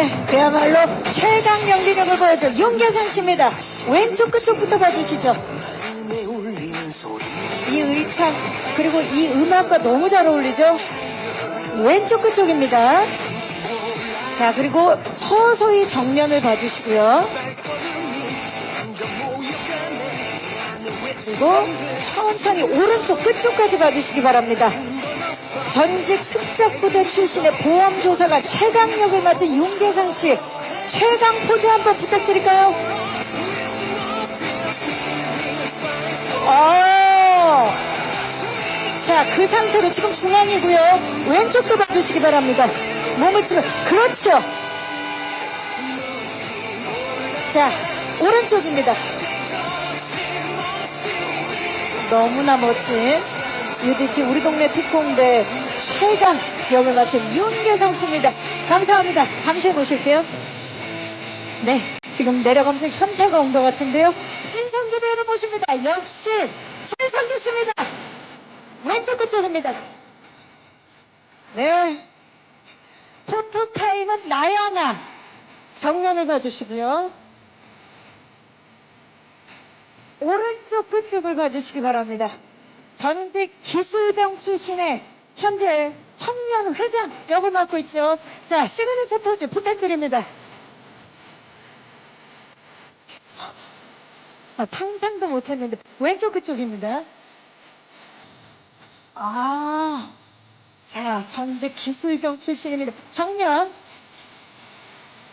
네, 그야말로 최강 연기력을 보여줄 윤계상 씨입니다. 왼쪽 끝쪽부터 봐주시죠. 이 의상 그리고 이 음악과 너무 잘 어울리죠. 왼쪽 끝쪽입니다. 자, 그리고 서서히 정면을 봐주시고요. 그리고 천천히 오른쪽 끝쪽까지 봐주시기 바랍니다. 전직 습작부대 출신의 보험조사가 최강력을 맡은 윤계상 씨, 최강 포즈 한번 부탁드릴까요? 자, 그 상태로 지금 중앙이고요. 왼쪽도 봐주시기 바랍니다. 몸을 틀어, 그렇죠. 자, 오른쪽입니다. 너무나 멋진 UDT 우리 동네 특공대 최강 역을 맡은 윤계상 씨입니다. 감사합니다. 잠시 모실게요. 네, 지금 내려가면서 현타가 온 것 같은데요. 신성주 배우를 모십니다. 역시 신성주 씨입니다. 왼쪽 끝쪽입니다. 네, 포토타임은 나야나. 정면을 봐주시고요. 오른쪽 끝쪽을 봐주시기 바랍니다. 전직 기술병 출신의 현재 청년회장 역을 맡고 있죠. 자, 시그니처 포즈 부탁드립니다. 상상도 못했는데 왼쪽 끝쪽입니다. 자, 전직 기술병 출신입니다. 청년.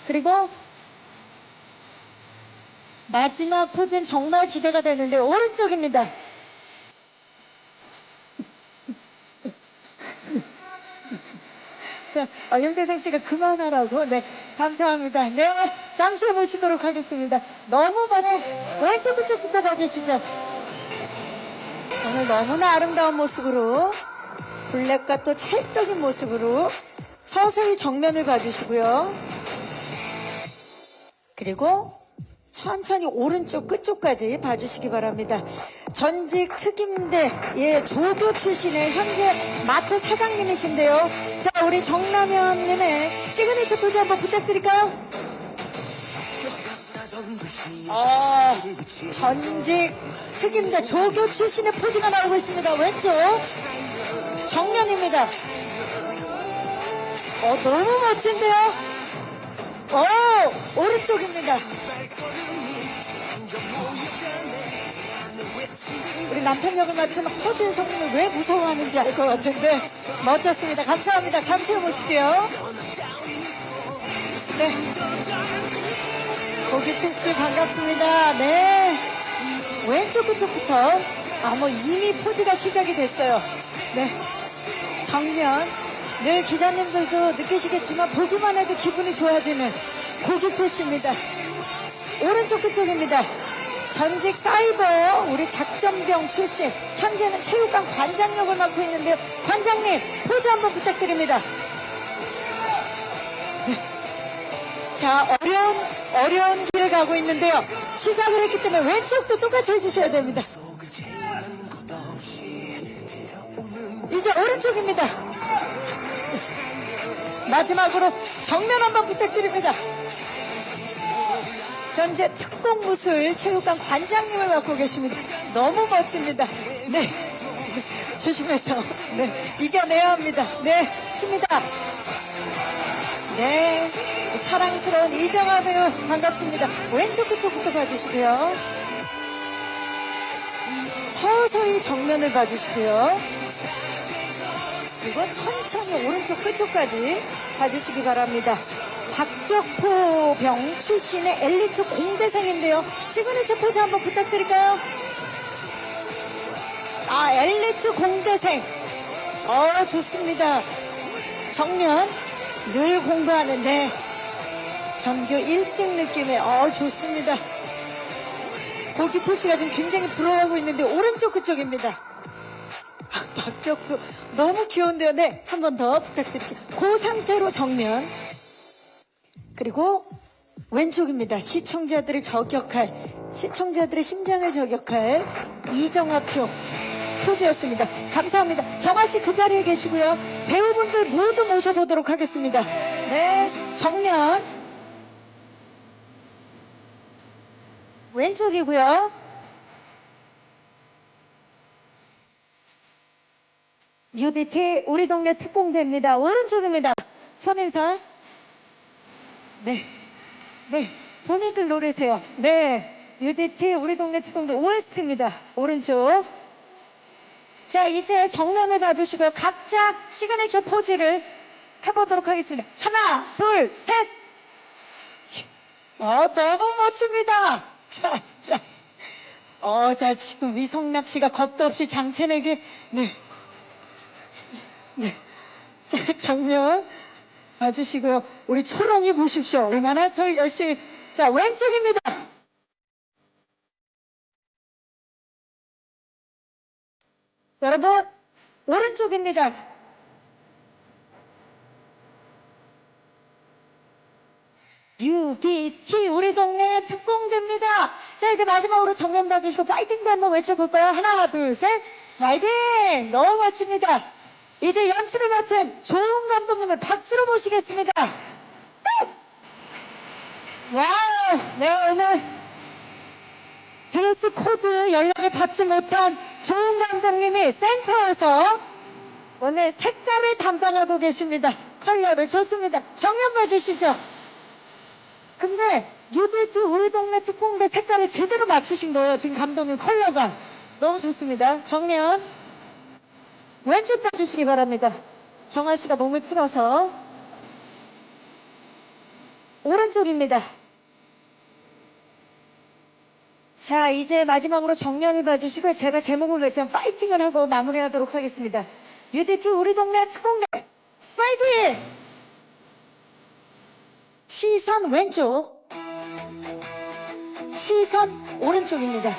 그리고 마지막 포즈는 정말 기대가 되는데 오른쪽입니다. 자, 윤계상 씨가 그만하라고. 네, 감사합니다. 네, 잠시 후에 모시도록 하겠습니다. 너무 왼쪽 끝쪽부터 봐주시죠. 오늘 너무나 아름다운 모습으로 블랙과 또 찰떡인 모습으로 서서히 정면을 봐주시고요. 그리고 천천히 오른쪽 끝쪽까지 봐주시기 바랍니다. 전직 특임대 조교 출신의 현재 마트 사장님이신데요. 자, 우리 정남현님의 시그니처 포즈 한번 부탁드릴까요? 전직 특임대 조교 출신의 포즈가 나오고 있습니다. 왼쪽 정면입니다. 너무 멋진데요. 오른쪽입니다. 우리 남편 역을 맡은 허진 성님을 왜 무서워하는지 알 것 같은데 멋졌습니다. 감사합니다. 잠시 후 모실게요. 네, 고기택 씨 반갑습니다. 네, 왼쪽 끝쪽부터 이미 포즈가 시작이 됐어요. 네, 정면. 늘 기자님들도 느끼시겠지만 보기만 해도 기분이 좋아지는 고기택 씨입니다. 오른쪽 끝쪽입니다. 전직 사이버 우리 작전병 출신, 현재는 체육관 관장 역을 맡고 있는데요. 관장님 포즈 한번 부탁드립니다. 자, 어려운 길을 가고 있는데요. 시작을 했기 때문에 왼쪽도 똑같이 해주셔야 됩니다. 이제 오른쪽입니다. 마지막으로 정면 한번 부탁드립니다. 현재 특공무술 체육관 관장님을 맡고 계십니다. 너무 멋집니다. 네, 조심해서 이겨내야 합니다. 네, 힘니다. 네, 사랑스러운 이정아 배우 반갑습니다. 왼쪽 끝쪽부터 봐주시고요. 서서히 정면을 봐주시고요. 그리고 천천히 오른쪽 끝쪽까지 봐주시기 바랍니다. 박격포 병 출신의 엘리트 공대생인데요. 시그니처 포즈 한번 부탁드릴까요? 엘리트 공대생. 좋습니다. 정면 늘 공부하는데 전교 1등 느낌의 좋습니다. 고기포 씨가 지금 굉장히 부러워하고 있는데 오른쪽 그쪽입니다. 박격포 너무 귀여운데요. 네, 한 번 더 부탁드릴게요. 그 상태로 정면. 그리고 왼쪽입니다. 시청자들의 심장을 저격할 이정아표 포즈였습니다. 감사합니다. 정아씨 그 자리에 계시고요. 배우분들 모두 모셔보도록 하겠습니다. 네, 정면 왼쪽이고요. UDT 우리 동네 특공대입니다. 오른쪽입니다. 손인사. 네. 네. 본인들 노래세요. 네. UDT 우리 동네 특공대 OST입니다. 오른쪽. 자, 이제 정면을 봐주시고요. 각자 시그니처 포즈를 해보도록 하겠습니다. 하나, 둘, 셋. 너무 멋집니다. 자, 지금 위성락 씨가 겁도 없이 장첸에게, 네. 네. 자, 정면 봐주시고요. 우리 초롱이 보십시오. 얼마나 저 열심히. 자, 왼쪽입니다. 여러분, 오른쪽입니다. UDT 우리 동네 특공대입니다. 자, 이제 마지막으로 정면 봐주시고 파이팅도 한번 외쳐볼까요? 하나, 둘, 셋. 파이팅! 너무 멋집니다. 이제 연출을 맡은 조은 감독님을 박수로 모시겠습니다. 와우! 네, 오늘 드레스 코드 연락을 받지 못한 조은 감독님이 센터에서 오늘 색깔을 담당하고 계십니다. 컬러를 좋습니다. 정면 봐주시죠. 근데 UDT 우리 동네 특공대 색깔을 제대로 맞추신 거예요. 지금 감독님 컬러가. 너무 좋습니다. 정면. 왼쪽 봐주시기 바랍니다. 정한 씨가 몸을 풀어서. 오른쪽입니다. 자, 이제 마지막으로 정면을 봐주시고 제가 제목을 외치면 파이팅을 하고 마무리하도록 하겠습니다. UDT 우리 동네 특공대 파이팅! 시선 왼쪽, 시선 오른쪽입니다.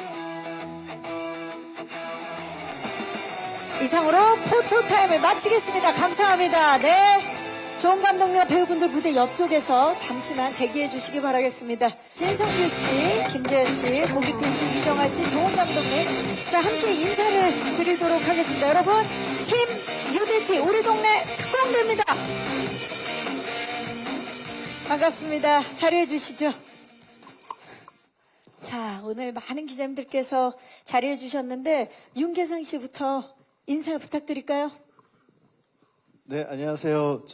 이상으로 포토타임을 마치겠습니다. 감사합니다. 네. 조은 감독님과 배우분들 무대 옆쪽에서 잠시만 대기해 주시기 바라겠습니다. 진성규 씨, 김재현 씨, 고기필 씨, 이정아 씨, 조은 감독님. 자, 함께 인사를 드리도록 하겠습니다. 여러분, 팀 UDT 우리 동네 특공대입니다. 반갑습니다. 자리해 주시죠. 자, 오늘 많은 기자님들께서 자리해 주셨는데 윤계상 씨부터 인사 부탁드릴까요? 네, 안녕하세요.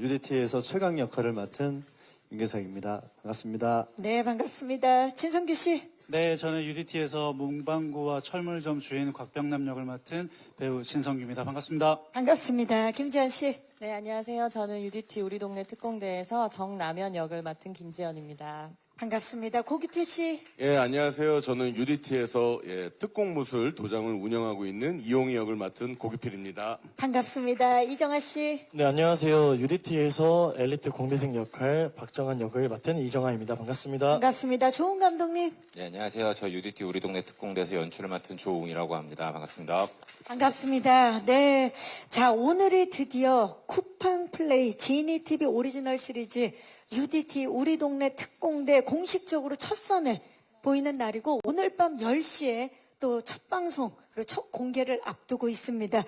UDT에서 최강 역할을 맡은 윤계상입니다. 반갑습니다. 네, 반갑습니다. 진성규 씨. 네, 저는 UDT에서 문방구와 철물점 주인 곽병남 역을 맡은 배우 진성규입니다. 반갑습니다. 반갑습니다. 김지현 씨. 네, 안녕하세요. 저는 UDT 우리 동네 특공대에서 정라면 역을 맡은 김지연입니다. 반갑습니다. 고기필 씨. 예, 안녕하세요. 저는 UDT에서 특공무술 도장을 운영하고 있는 이용희 역을 맡은 고기필입니다. 반갑습니다. 이정아 씨. 네, 안녕하세요. UDT에서 엘리트 공대생 역할 박정한 역을 맡은 이정아입니다. 반갑습니다. 반갑습니다. 조은 감독님. 네, 안녕하세요. 저 UDT 우리 동네 특공대에서 연출을 맡은 조웅이라고 합니다. 반갑습니다. 반갑습니다. 네. 자, 오늘이 드디어 쿠팡 플레이 지니 TV 오리지널 시리즈 UDT 우리 동네 특공대 공식적으로 첫 선을 보이는 날이고 오늘 밤 10시에 또 첫 방송 그리고 첫 공개를 앞두고 있습니다.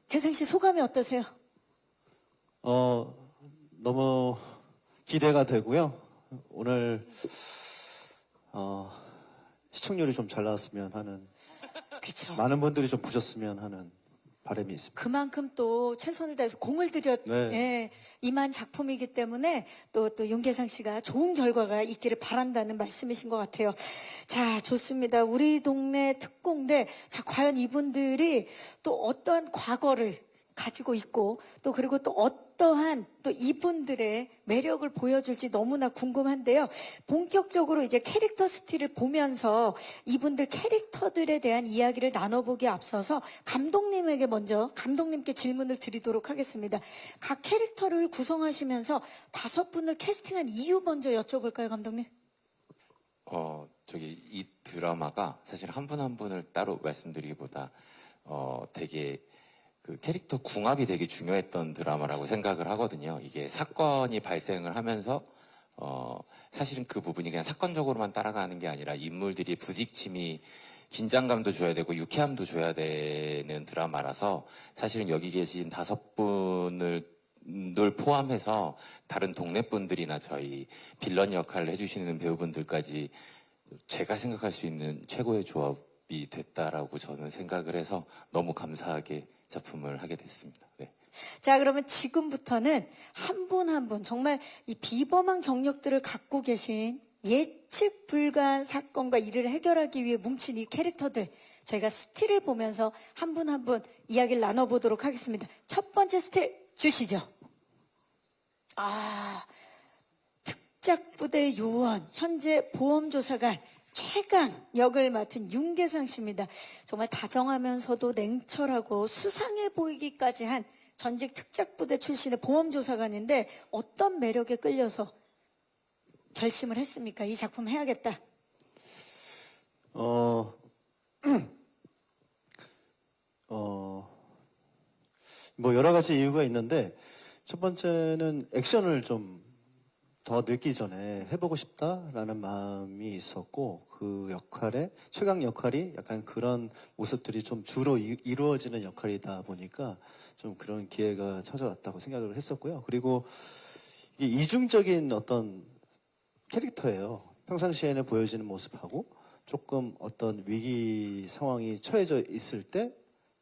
개성 씨 소감이 어떠세요? 너무 기대가 되고요. 오늘 시청률이 좀 잘 나왔으면 하는, 그렇죠. 많은 분들이 좀 보셨으면 하는 바람이 있습니다. 그만큼 또 최선을 다해서 공을 들여 네. 임한 작품이기 때문에 또 윤계상 씨가 좋은 결과가 있기를 바란다는 말씀이신 것 같아요. 자, 좋습니다. 우리 동네 특공대. 자, 과연 이분들이 또 어떠한 과거를 가지고 있고 또 그리고 또 어떠한 또 이분들의 매력을 보여줄지 너무나 궁금한데요. 본격적으로 이제 캐릭터 스틸을 보면서 이분들 캐릭터들에 대한 이야기를 나눠보기에 앞서서 감독님에게 먼저 감독님께 질문을 드리도록 하겠습니다. 각 캐릭터를 구성하시면서 5분을 캐스팅한 이유 먼저 여쭤볼까요, 감독님? 이 드라마가 사실 한 분 한 분을 따로 말씀드리기보다 되게 그 캐릭터 궁합이 되게 중요했던 드라마라고 생각을 하거든요. 이게 사건이 발생을 하면서 사실은 그 부분이 그냥 사건적으로만 따라가는 게 아니라 인물들이 부딪힘이 긴장감도 줘야 되고 유쾌함도 줘야 되는 드라마라서 사실은 여기 계신 5분을 늘 포함해서 다른 동네 분들이나 저희 빌런 역할을 해주시는 배우분들까지 제가 생각할 수 있는 최고의 조합이 됐다라고 저는 생각을 해서 너무 감사하게 작품을 하게 됐습니다. 네. 자, 그러면 지금부터는 한 분 한 분 정말 이 비범한 경력들을 갖고 계신 예측 불가한 사건과 이를 해결하기 위해 뭉친 이 캐릭터들 저희가 스틸을 보면서 한 분 한 분 이야기를 나눠보도록 하겠습니다. 첫 번째 스틸 주시죠. 특작부대 요원, 현재 보험조사관 최강 역을 맡은 윤계상 씨입니다. 정말 다정하면서도 냉철하고 수상해 보이기까지 한 전직 특작부대 출신의 보험조사관인데 어떤 매력에 끌려서 결심을 했습니까? 이 작품 해야겠다. 뭐 여러 가지 이유가 있는데 첫 번째는 액션을 좀 더 늙기 전에 해보고 싶다라는 마음이 있었고 그 역할에 최강 역할이 약간 그런 모습들이 좀 주로 이루어지는 역할이다 보니까 좀 그런 기회가 찾아왔다고 생각을 했었고요. 그리고 이게 이중적인 어떤 캐릭터예요. 평상시에는 보여지는 모습하고 조금 어떤 위기 상황이 처해져 있을 때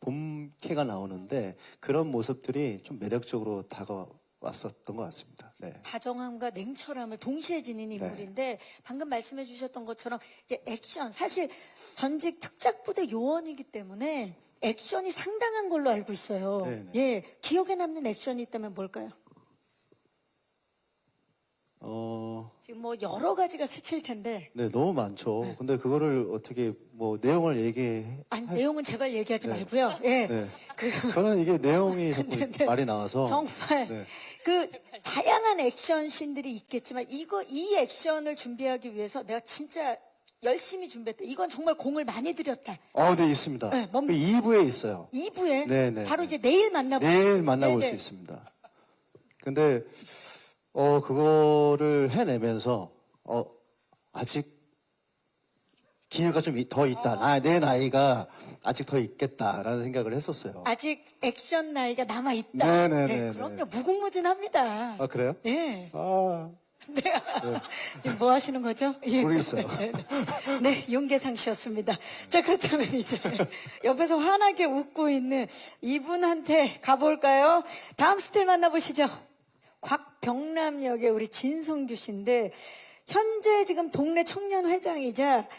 본캐가 나오는데 그런 모습들이 좀 매력적으로 다가왔었던 것 같습니다. 네. 다정함과 냉철함을 동시에 지닌 인물인데 방금 말씀해 주셨던 것처럼 이제 액션 사실 전직 특작부대 요원이기 때문에 액션이 상당한 걸로 알고 있어요. 네네. 예, 기억에 남는 액션이 있다면 뭘까요? 지금 뭐 여러 가지가 스칠 텐데 네, 너무 많죠. 근데 그거를 어떻게 뭐 내용을 아니 내용은 제발 얘기하지 네. 말고요. 예, 네. 저는 이게 내용이 자꾸 말이 나와서 정말 네. 그 다양한 액션 씬들이 있겠지만 이 액션을 준비하기 위해서 내가 진짜 열심히 준비했다. 이건 정말 공을 많이 들였다. 네, 있습니다. 네, 그 2부에 있어요. 2부에 네네. 바로 이제 내일 만나볼 내일 만나볼 네네. 수 있습니다. 근데 그거를 해내면서 아직 기회가 좀 더 있다. 내 나이가 아직 더 있겠다라는 생각을 했었어요. 아직 액션 나이가 남아 있다. 네네네. 그럼요, 무궁무진합니다. 아, 그래요? 예. 네. 지금 뭐 하시는 거죠? 예. 모르겠어요. 네, 윤계상 씨였습니다. 자, 그렇다면 이제 옆에서 환하게 웃고 있는 이분한테 가볼까요? 다음 스틸 만나보시죠. 곽병남 역의 우리 진성규 씨인데 현재 지금 동네 청년회장이자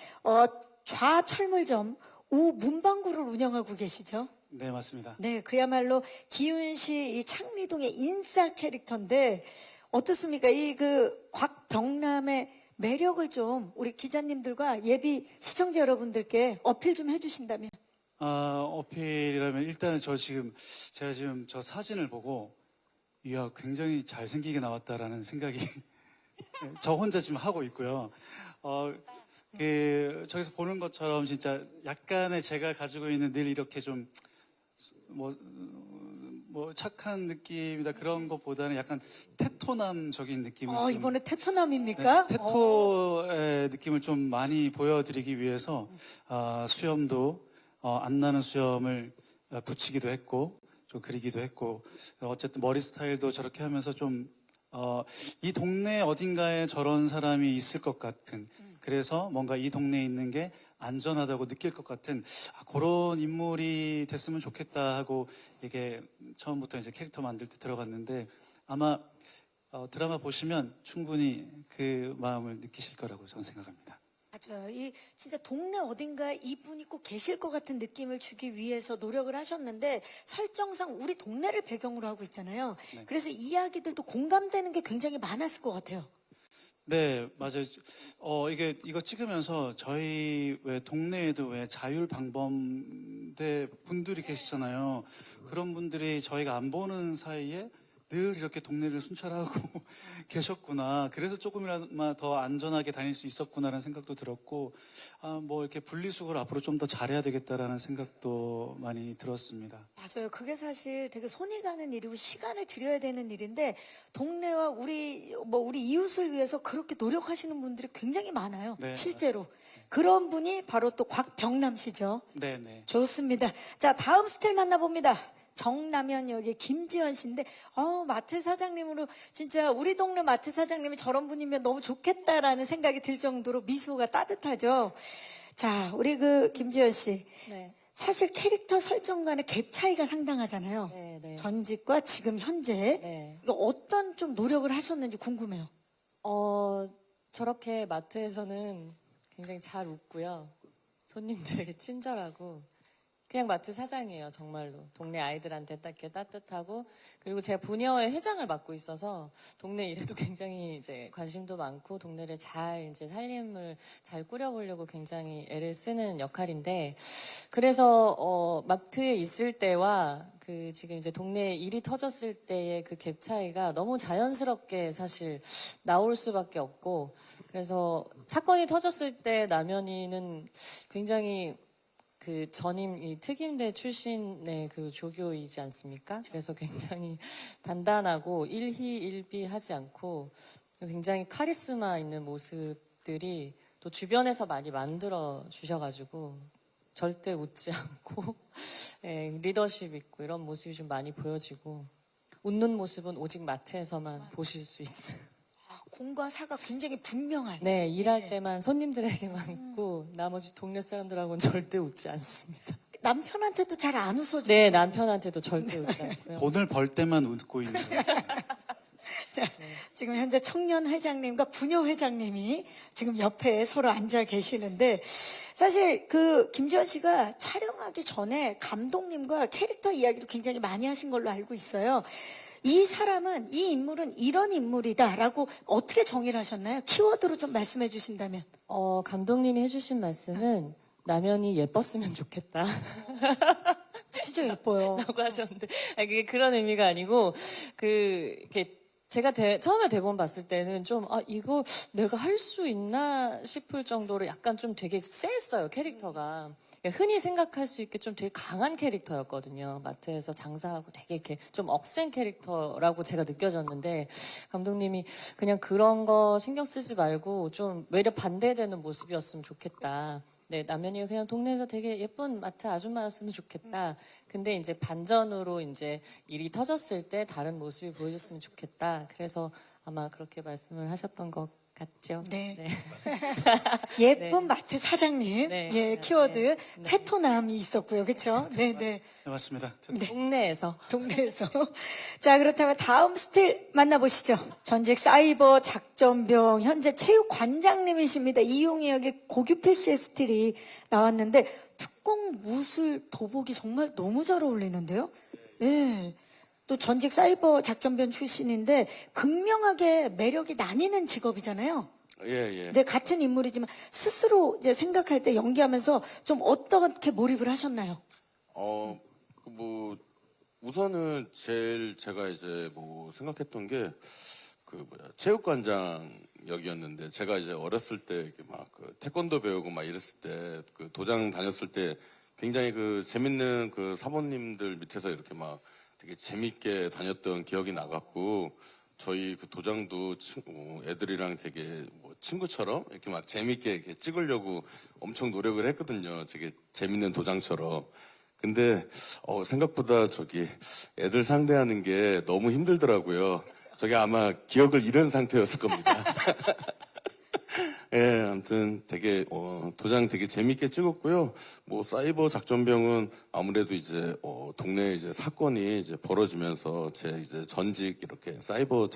좌철물점 우문방구를 운영하고 계시죠? 네, 맞습니다. 네, 그야말로 기훈시 이 창리동의 인싸 캐릭터인데 어떻습니까? 이 그 곽병남의 매력을 좀 우리 기자님들과 예비 시청자 여러분들께 어필 좀 해주신다면. 어필이라면 일단 제가 지금 저 사진을 보고 이야 굉장히 잘생기게 나왔다라는 생각이 저 혼자 지금 하고 있고요. 저기서 보는 것처럼 진짜 약간의 제가 가지고 있는 늘 이렇게 좀 착한 느낌이다 그런 것보다는 약간 테토남적인 느낌을 좀, 이번에 테토남입니까? 네, 테토의 느낌을 좀 많이 보여드리기 위해서 수염도 안 나는 수염을 붙이기도 했고 좀 그리기도 했고 어쨌든 머리 스타일도 저렇게 하면서 좀 이 동네 어딘가에 저런 사람이 있을 것 같은 그래서 뭔가 이 동네에 있는 게 안전하다고 느낄 것 같은 그런 인물이 됐으면 좋겠다 하고 이게 처음부터 이제 캐릭터 만들 때 들어갔는데 아마 드라마 보시면 충분히 그 마음을 느끼실 거라고 저는 생각합니다. 맞아요. 이 진짜 동네 어딘가에 이분이 꼭 계실 것 같은 느낌을 주기 위해서 노력을 하셨는데 설정상 우리 동네를 배경으로 하고 있잖아요. 네. 그래서 이야기들도 공감되는 게 굉장히 많았을 것 같아요. 네, 맞아요. 이거 찍으면서 저희 왜 동네에도 왜 자율방범대 분들이 계시잖아요. 그런 분들이 저희가 안 보는 사이에 늘 이렇게 동네를 순찰하고 계셨구나. 그래서 조금이나마 더 안전하게 다닐 수 있었구나라는 생각도 들었고, 이렇게 분리수거를 앞으로 좀 더 잘해야 되겠다라는 생각도 많이 들었습니다. 맞아요. 그게 사실 되게 손이 가는 일이고 시간을 들여야 되는 일인데 동네와 우리 이웃을 위해서 그렇게 노력하시는 분들이 굉장히 많아요. 네. 실제로. 그런 분이 바로 또 곽병남 씨죠. 네, 네. 좋습니다. 자, 다음 스틸 만나봅니다. 정남현 역의 김지현 씨인데, 마트 사장님으로 진짜 우리 동네 마트 사장님이 저런 분이면 너무 좋겠다라는 생각이 들 정도로 미소가 따뜻하죠. 자, 우리 김지현 씨. 네. 사실 캐릭터 설정과의 갭 차이가 상당하잖아요. 네, 네. 전직과 지금 현재. 네. 이거 어떤 좀 노력을 하셨는지 궁금해요. 저렇게 마트에서는 굉장히 잘 웃고요. 손님들에게 친절하고 그냥 마트 사장이에요, 정말로. 동네 아이들한테 딱 이렇게 따뜻하고, 그리고 제가 부녀회 회장을 맡고 있어서 동네 일에도 굉장히 이제 관심도 많고 동네를 잘 이제 살림을 잘 꾸려보려고 굉장히 애를 쓰는 역할인데, 그래서 마트에 있을 때와 지금 이제 동네에 일이 터졌을 때의 그 갭 차이가 너무 자연스럽게 사실 나올 수밖에 없고, 그래서 사건이 터졌을 때 남현이는 굉장히 전임 이 특임대 출신의 조교이지 않습니까? 그래서 굉장히 단단하고 일희일비하지 않고 굉장히 카리스마 있는 모습들이 또 주변에서 많이 만들어 주셔가지고 절대 웃지 않고 리더십 있고 이런 모습이 좀 많이 보여지고, 웃는 모습은 오직 마트에서만 보실 수 있어요. 공과 사가 굉장히 분명한. 네, 일할 때만 손님들에게만 웃고 나머지 동네 사람들하고는 절대 웃지 않습니다. 남편한테도 잘 안 웃어주고. 네, 남편한테도 절대 웃지 않고요. 돈을 벌 때만 웃고 있는 거예요. 자, 지금 현재 청년 회장님과 부녀 회장님이 지금 옆에 서로 앉아 계시는데, 사실 김지현 씨가 촬영하기 전에 감독님과 캐릭터 이야기를 굉장히 많이 하신 걸로 알고 있어요. 이 인물은 이런 인물이다라고 어떻게 정의를 하셨나요? 키워드로 좀 말씀해 주신다면. 감독님이 해주신 말씀은 남현이 예뻤으면 좋겠다. 진짜 예뻐요. 라고 하셨는데, 그게 그런 의미가 아니고, 이렇게 제가 처음에 대본 봤을 때는 좀, 이거 내가 할 수 있나 싶을 정도로 약간 좀 되게 셌어요, 캐릭터가. 흔히 생각할 수 있게 좀 되게 강한 캐릭터였거든요. 마트에서 장사하고 되게 이렇게 좀 억센 캐릭터라고 제가 느껴졌는데, 감독님이 그냥 그런 거 신경 쓰지 말고 좀 외려 반대되는 모습이었으면 좋겠다. 네, 남현이가 그냥 동네에서 되게 예쁜 마트 아줌마였으면 좋겠다. 근데 이제 반전으로 이제 일이 터졌을 때 다른 모습이 보여줬으면 좋겠다. 그래서 아마 그렇게 말씀을 하셨던 것 같죠. 네. 네. 예쁜 네. 마트 사장님. 네. 예, 키워드. 네. 테토남이 있었고요. 그렇죠? 네, 네. 네, 맞습니다. 동네에서. 동네에서. 자, 그렇다면 다음 스틸 만나보시죠. 전직 사이버 작전병, 현재 체육관장님이십니다. 이용희 역의 고규필 씨의 스틸이 나왔는데, 특공 무술 도복이 정말 너무 잘 어울리는데요? 네. 또 전직 사이버 작전병 출신인데, 극명하게 매력이 나뉘는 직업이잖아요. 예. 네, 같은 인물이지만 스스로 이제 생각할 때 연기하면서 좀 어떻게 몰입을 하셨나요? 우선은 제일 제가 이제 생각했던 게 체육관장 역이었는데, 제가 이제 어렸을 때 이렇게 태권도 배우고 이랬을 때 도장 다녔을 때 굉장히 재밌는 사모님들 밑에서 이렇게 되게 재밌게 다녔던 기억이 나갖고, 저희 도장도 애들이랑 되게 친구처럼 이렇게 재밌게 이렇게 찍으려고 엄청 노력을 했거든요. 되게 재밌는 도장처럼. 근데 생각보다 애들 상대하는 게 너무 힘들더라고요. 저게 아마 기억을 잃은 상태였을 겁니다. 예, 아무튼 되게 도장 되게 재밌게 찍었고요. 사이버 작전병은 아무래도 이제 동네에 이제 사건이 이제 벌어지면서 제 이제 전직 이렇게 사이버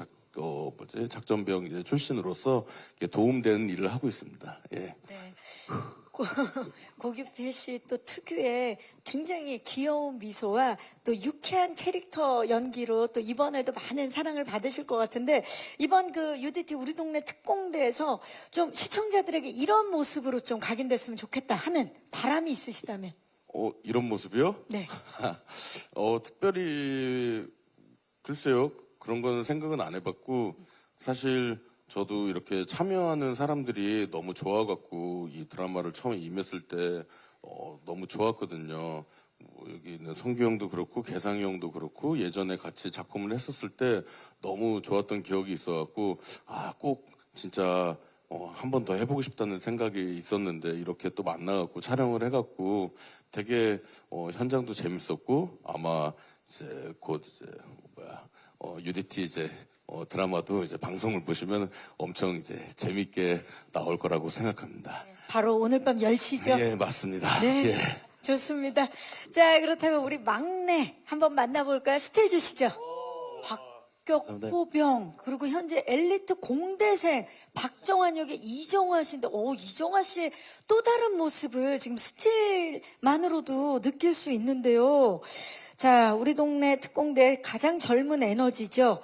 작전병 이제 출신으로서 도움되는 일을 하고 있습니다. 예. 네. 고규필 씨 또 특유의 굉장히 귀여운 미소와 또 유쾌한 캐릭터 연기로 또 이번에도 많은 사랑을 받으실 것 같은데, 이번 UDT 우리 동네 특공대에서 좀 시청자들에게 이런 모습으로 좀 각인됐으면 좋겠다 하는 바람이 있으시다면? 이런 모습이요? 네. 특별히 글쎄요. 그런 거는 생각은 안 해봤고, 사실 저도 이렇게 참여하는 사람들이 너무 좋아갖고 이 드라마를 처음에 임했을 때 너무 좋았거든요. 여기 있는 성규 형도 그렇고 개상이 형도 그렇고 예전에 같이 작품을 했었을 때 너무 좋았던 기억이 있어갖고, 꼭 진짜 한 번 더 해보고 싶다는 생각이 있었는데, 이렇게 또 만나갖고 촬영을 해갖고 되게 현장도 재밌었고, 아마 이제 곧 이제 UDT 이제 드라마도 이제 방송을 보시면 엄청 이제 재밌게 나올 거라고 생각합니다. 바로 오늘 밤 10시죠? 예, 맞습니다. 네. 예. 좋습니다. 자, 그렇다면 우리 막내 한번 만나볼까요? 스틸 주시죠. 박격포병, 그리고 현재 엘리트 공대생 박정환 역의 이정화 씨인데, 이정화 씨의 또 다른 모습을 지금 스틸만으로도 느낄 수 있는데요. 자, 우리 동네 특공대 가장 젊은 에너지죠.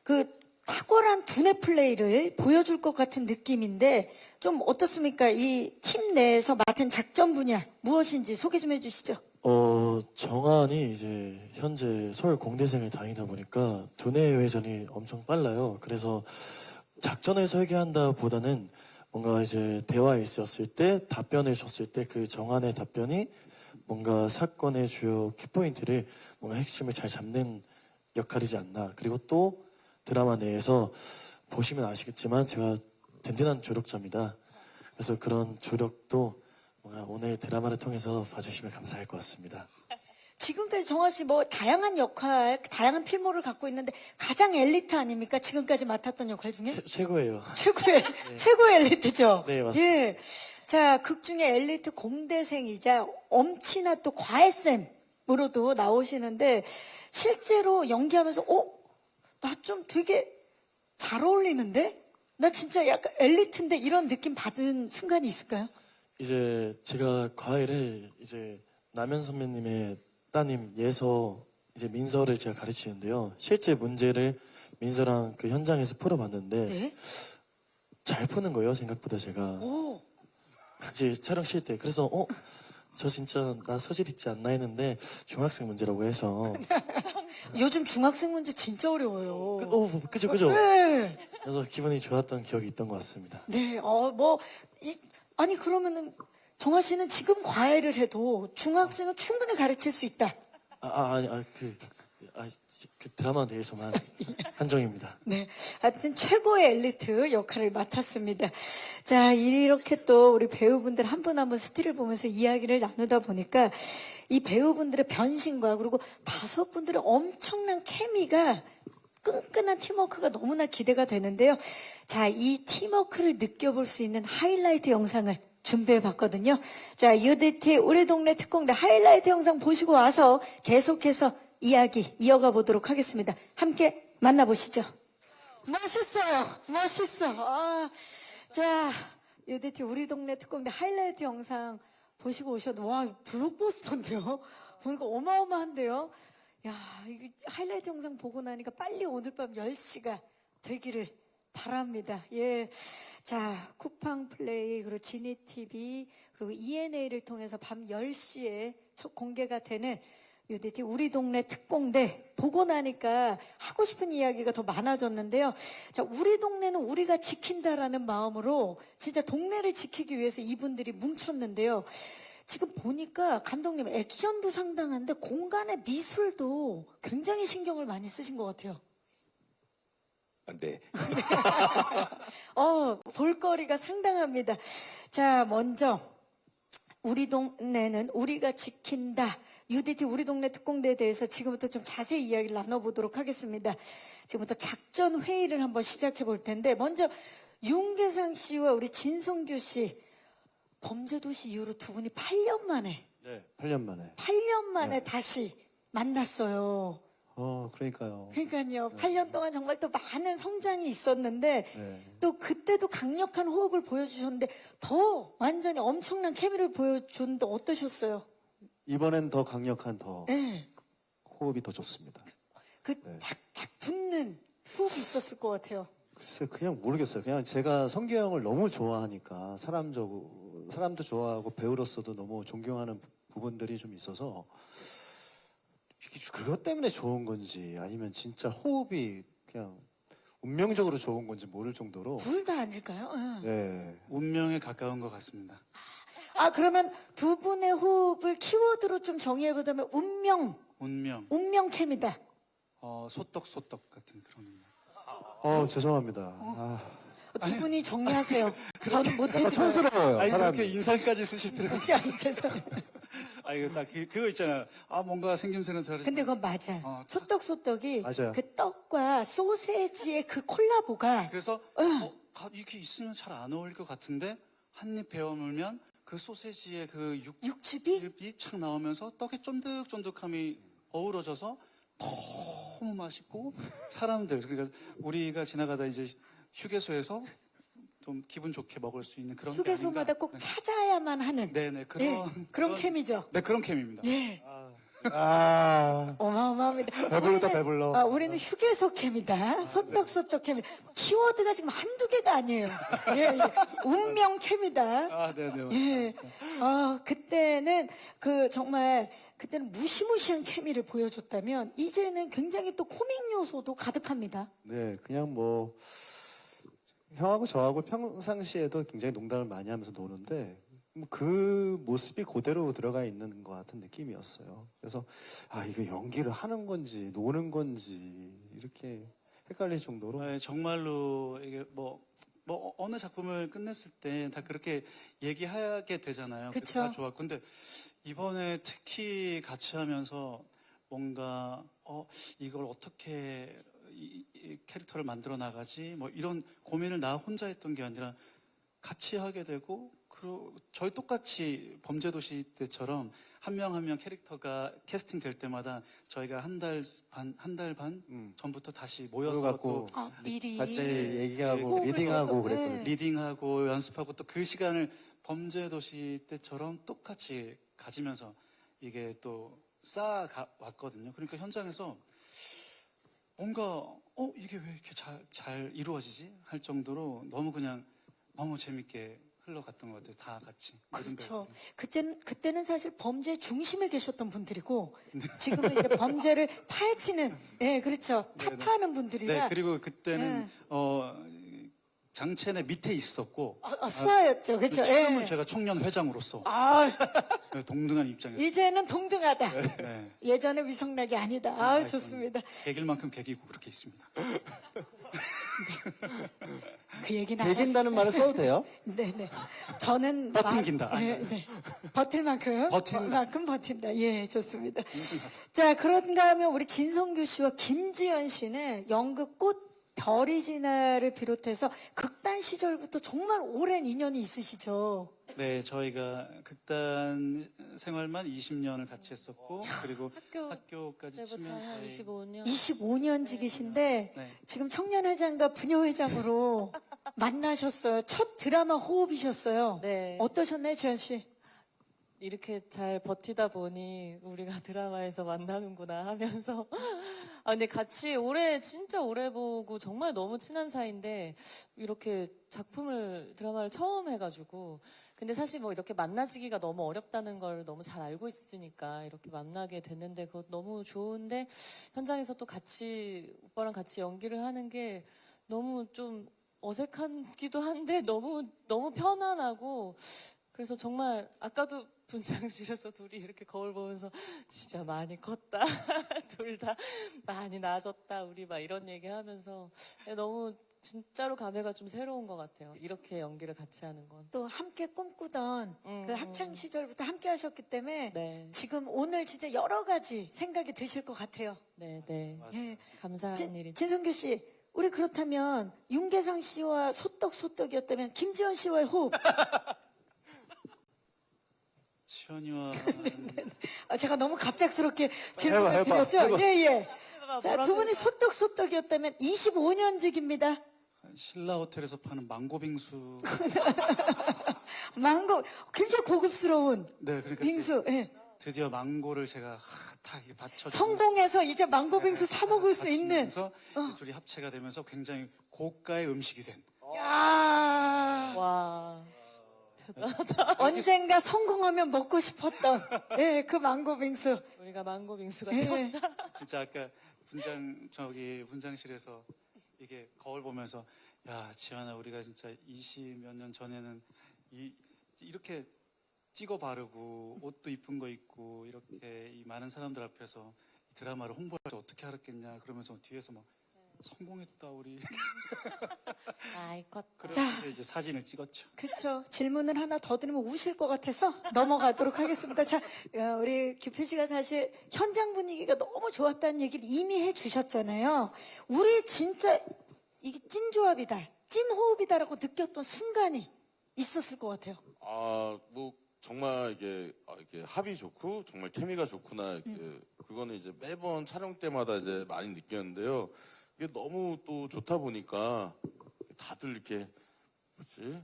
그 탁월한 두뇌 플레이를 보여줄 것 같은 느낌인데 좀 어떻습니까? 이 팀 내에서 맡은 작전 분야 무엇인지 소개 좀 해주시죠. 정한이 이제 현재 서울 공대생을 다니다 보니까 두뇌 회전이 엄청 빨라요. 그래서 작전을 설계한다 보다는 뭔가 이제 대화에 있었을 때 답변을 줬을 때 그 정한의 답변이 뭔가 사건의 주요 키포인트를 뭔가 핵심을 잘 잡는 역할이지 않나. 그리고 또 드라마 내에서 보시면 아시겠지만 제가 든든한 조력자입니다. 그래서 그런 조력도 뭔가 오늘 드라마를 통해서 봐주시면 감사할 것 같습니다. 지금까지 정화 씨 뭐 다양한 역할, 다양한 필모를 갖고 있는데 가장 엘리트 아닙니까? 지금까지 맡았던 역할 중에? 최고예요. 최고의 엘리트죠? 네, 맞습니다. 예. 자, 극 중에 엘리트 공대생이자 엄친아 또 과외쌤으로도 나오시는데 실제로 연기하면서 나 좀 되게 잘 어울리는데? 나 진짜 약간 엘리트인데 이런 느낌 받은 순간이 있을까요? 이제 제가 과외를 이제 남현 선배님의 따님 예서 이제 민서를 제가 가르치는데요. 실제 문제를 민서랑 그 현장에서 풀어봤는데 네. 잘 푸는 거예요. 생각보다 제가 오. 이제 촬영 쉴 때 그래서 저 진짜 나 소질 있지 않나 했는데 중학생 문제라고 해서 요즘 중학생 문제 진짜 어려워요. 그죠. 네. 그래서 기분이 좋았던 기억이 있던 것 같습니다. 네, 아니, 그러면은, 정화 씨는 지금 과외를 해도 중학생은 충분히 가르칠 수 있다. 그 드라마 내에서만 한정입니다. 네. 하여튼 최고의 엘리트 역할을 맡았습니다. 자, 이렇게 또 우리 배우분들 한 분 한 분 스틸을 보면서 이야기를 나누다 보니까 이 배우분들의 변신과 그리고 5분들의 엄청난 케미가 끈끈한 팀워크가 너무나 기대가 되는데요. 자, 이 팀워크를 느껴볼 수 있는 하이라이트 영상을 준비해 봤거든요. 자, UDT 우리 동네 특공대 하이라이트 영상 보시고 와서 계속해서 이야기 이어가 보도록 하겠습니다. 함께 만나보시죠. 멋있어. 자, UDT 우리 동네 특공대 하이라이트 영상 보시고 오셔도 와, 블록버스터인데요. 보니까 어마어마한데요. 야, 이거 하이라이트 영상 보고 나니까 빨리 오늘 밤 10시가 되기를 바랍니다. 예. 자, 쿠팡 플레이, 그리고 지니TV, 그리고 ENA를 통해서 밤 10시에 첫 공개가 되는 UDT 우리 동네 특공대 보고 나니까 하고 싶은 이야기가 더 많아졌는데요. 자, 우리 동네는 우리가 지킨다라는 마음으로 진짜 동네를 지키기 위해서 이분들이 뭉쳤는데요. 지금 보니까 감독님 액션도 상당한데 공간의 미술도 굉장히 신경을 많이 쓰신 것 같아요. 네. 볼거리가 상당합니다. 자, 먼저 우리 동네는 우리가 지킨다. UDT 우리 동네 특공대에 대해서 지금부터 좀 자세히 이야기를 나눠보도록 하겠습니다. 지금부터 작전 회의를 한번 시작해 볼 텐데 먼저 윤계상 씨와 우리 진성규 씨 범죄도시 이후로 두 분이 8년 만에 네, 8년 만에. 8년 만에 다시 만났어요. 그러니까요. 그러니까요. 8년 동안 정말 또 많은 성장이 있었는데 네. 또 그때도 강력한 호흡을 보여주셨는데 더 완전히 엄청난 케미를 보여줬는데 어떠셨어요? 이번엔 더 강력한 네. 호흡이 더 좋습니다. 그 착착 붙는 호흡이 있었을 것 같아요. 글쎄, 그냥 모르겠어요. 그냥 제가 성규 형을 너무 좋아하니까 사람도 좋아하고 배우로서도 너무 존경하는 부분들이 좀 있어서 이게 그것 때문에 좋은 건지 아니면 진짜 호흡이 그냥 운명적으로 좋은 건지 모를 정도로 둘 다 아닐까요? 응. 네. 운명에 가까운 것 같습니다. 그러면 두 분의 호흡을 키워드로 좀 정의해보자면 운명 캠이다. 소떡소떡 같은 그런 운명. 죄송합니다. 두 분이 정리하세요. 저는 못해줘요. 촌스러워요. 아니, 사람이. 그렇게 인상까지 쓰실 필요가 죄송해요. 아, 이거 딱 그거 있잖아요. 아, 뭔가 생김새는 다르지. 근데 그건 맞아요. 소떡소떡이 맞아요. 그 떡과 소세지의 그 콜라보가 그래서 이렇게 있으면 잘 안 어울릴 것 같은데 한 입 베어 물면 그 소세지의 그 육즙이 육즙이 착 나오면서 떡의 쫀득쫀득함이 어우러져서 너무 맛있고 사람들 그러니까 우리가 지나가다 이제 휴게소에서 좀 기분 좋게 먹을 수 있는 그런 게 휴게소마다 아닌가. 꼭 찾아야만 하는 네네 그런 캠이죠. 네 그런 캠입니다. 예. 아, 어마어마합니다. 배불렀다, 우리는- 배불러. 우리는 휴게소 캠이다. 소떡소떡 캠. 키워드가 지금 한두 개가 아니에요. 예, 예. 운명 캠이다. 아 네네. 예. 그때는 정말 그때는 무시무시한 케미를 보여줬다면 이제는 굉장히 또 코믹 요소도 가득합니다. 네, 그냥 뭐 형하고 저하고 평상시에도 굉장히 농담을 많이 하면서 노는데 그 모습이 그대로 들어가 있는 것 같은 느낌이었어요. 그래서 이거 연기를 하는 건지 노는 건지 이렇게 헷갈릴 정도로 네, 정말로 이게 뭐 어느 작품을 끝냈을 때 다 그렇게 얘기하게 되잖아요. 그쵸. 다 좋았고 근데 이번에 특히 같이 하면서 뭔가 이걸 어떻게 이 캐릭터를 만들어 나가지 뭐 이런 고민을 나 혼자 했던 게 아니라 같이 하게 되고 그리고 저희 똑같이 범죄도시 때처럼 한 명 한 명 캐릭터가 캐스팅 될 때마다 저희가 한 달 반 전부터 다시 모여서 모여갖고 또 미리 같이 예, 얘기하고 예. 리딩하고 네. 그랬거든요. 리딩하고 연습하고 또 그 시간을 범죄도시 때처럼 똑같이 가지면서 이게 또 쌓아왔거든요. 그러니까 현장에서 뭔가 이게 왜 이렇게 잘 이루어지지? 할 정도로 너무 재밌게 흘러갔던 것 같아요. 다 같이. 모든 그렇죠. 배우들이. 그때는 사실 범죄 중심에 계셨던 분들이고 네. 지금은 이제 범죄를 파헤치는, 예, 그렇죠. 타파하는 분들이라. 네, 그리고 그때는 장첸의 밑에 있었고 수아였죠, 그렇죠. 지금은 예. 제가 청년 회장으로서 아, 동등한 입장에서 이제는 동등하다. 네, 예전에 위성락이 아니다. 아, 좋습니다. 개길만큼 개기고 그렇게 있습니다. 그 얘기 배긴다는 말을 써도 돼요? 네네. 저는 버틴긴다. 네, 네. 버틸 만큼 버틴다. 만큼 버틴다. 예, 좋습니다. 자, 그런가 하면 우리 진성규 씨와 김지연 씨는 연극 꽃 별이 지나를 비롯해서 극단 시절부터 정말 오랜 인연이 있으시죠. 네, 저희가 극단 생활만 20년을 같이 했었고 그리고 학교까지 때부터 치면 한 저희 25년. 25년직이신데 네. 지금 청년회장과 부녀회장으로 만나셨어요. 첫 드라마 호흡이셨어요. 네. 어떠셨나요, 지연 씨? 이렇게 잘 버티다 보니 우리가 드라마에서 만나는구나 하면서 근데 같이 진짜 오래 보고 정말 너무 친한 사이인데 이렇게 드라마를 처음 해가지고 근데 사실 뭐 이렇게 만나지기가 너무 어렵다는 걸 너무 잘 알고 있으니까 이렇게 만나게 됐는데 그것 너무 좋은데 현장에서 또 오빠랑 같이 연기를 하는 게 너무 좀 어색하기도 한데 너무 편안하고 그래서 정말 아까도 분장실에서 둘이 이렇게 거울 보면서 진짜 많이 컸다. 둘 다 많이 나아졌다. 우리 막 이런 얘기 하면서 너무 진짜로 감회가 좀 새로운 것 같아요. 이렇게 연기를 같이 하는 건. 또 함께 꿈꾸던 그 학창 시절부터 함께 하셨기 때문에 네. 지금 오늘 진짜 여러 가지 생각이 드실 것 같아요. 네, 네. 예. 감사한 일이죠. 진성규 씨, 우리 그렇다면 윤계상 씨와 소떡소떡이었다면 김지연 씨와의 호흡. 치현이와 제가 너무 갑작스럽게 질문을 해봐. 드렸죠? 예, 예. 자, 뭐라고 두 분이 소떡소떡이었다면 25년직입니다. 신라 호텔에서 파는 망고빙수. 망고, 굉장히 고급스러운 네, 그러니까 빙수. 예. 드디어 망고를 제가 다 이렇게 받쳐 성공해서 이제 망고 빙수 사 먹을 수 있는. 그래서 둘이 합체가 되면서 굉장히 고가의 음식이 된. 야 와. 언젠가 성공하면 먹고 싶었던 예, 그 망고 빙수. 우리가 망고 빙수가 예. 진짜 아까 분장실에서 이게 거울 보면서 야 지연아 우리가 진짜 20몇 년 전에는 이렇게 찍어 바르고 옷도 이쁜 거 입고 이렇게 이 많은 사람들 앞에서 이 드라마를 홍보할 때 어떻게 알았겠냐 그러면서 뒤에서 막 성공했다 우리. 아이 컸. 그래서 이제 사진을 찍었죠. 그렇죠. 질문을 하나 더 드리면 우실 것 같아서 넘어가도록 하겠습니다. 자, 우리 규표 씨가 사실 현장 분위기가 너무 좋았다는 얘기를 이미 해주셨잖아요. 우리 진짜 이게 찐 조합이다, 찐 호흡이다라고 느꼈던 순간이 있었을 것 같아요. 뭐 정말 이게 합이 좋고 정말 케미가 좋구나. 그거는 이제 매번 촬영 때마다 이제 많이 느꼈는데요. 이게 너무 또 좋다 보니까 다들 이렇게 뭐지?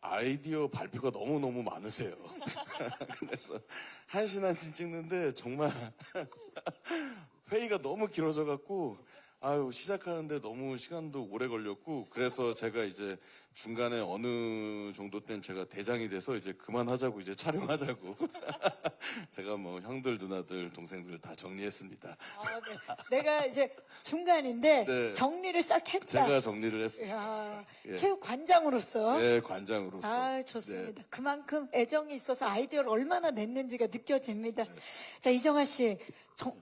아이디어 발표가 너무너무 많으세요. 그래서 한 씬 한 씬 찍는데 정말 회의가 너무 길어져 갖고 시작하는데 너무 시간도 오래 걸렸고, 그래서 제가 이제 중간에 어느 정도 때는 제가 대장이 돼서 이제 그만하자고, 이제 촬영하자고. 제가 뭐 형들, 누나들, 동생들 다 정리했습니다. 네. 내가 이제 중간인데 네. 정리를 싹 했다. 제가 정리를 했습니다. 이야, 예. 체육관장으로서. 네, 관장으로서. 좋습니다. 네. 그만큼 애정이 있어서 아이디어를 얼마나 냈는지가 느껴집니다. 자, 이정아 씨,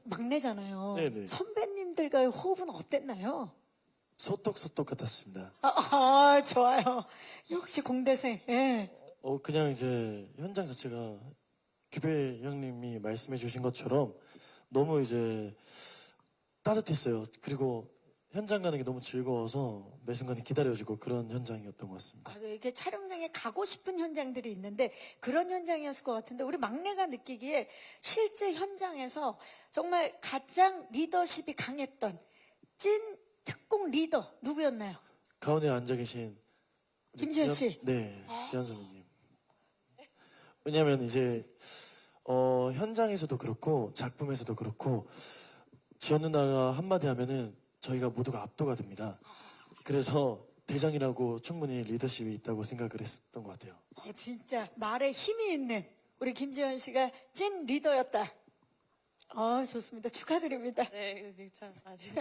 막내잖아요. 네네. 선배님들과의 호흡은 어땠나요? 소떡소떡 같았습니다. 좋아요. 역시 공대생. 예. 그냥 이제 현장 자체가 규배 형님이 말씀해 주신 것처럼 너무 이제 따뜻했어요. 그리고 현장 가는 게 너무 즐거워서 매 순간이 기다려지고 그런 현장이었던 것 같습니다. 맞아요. 이게 촬영장에 가고 싶은 현장들이 있는데 그런 현장이었을 것 같은데 우리 막내가 느끼기에 실제 현장에서 정말 가장 리더십이 강했던 찐 특공 리더 누구였나요? 가운데 앉아 계신 우리 김지현 지현- 씨. 네, 지현 선배님. 왜냐하면 이제 현장에서도 그렇고 작품에서도 그렇고 지현 누나가 한마디 하면은 저희가 모두가 압도가 됩니다. 그래서 대장이라고 충분히 리더십이 있다고 생각을 했었던 것 같아요. 진짜 말에 힘이 있는 우리 김지현 씨가 찐 리더였다. 좋습니다. 축하드립니다. 네, 이거 참 아직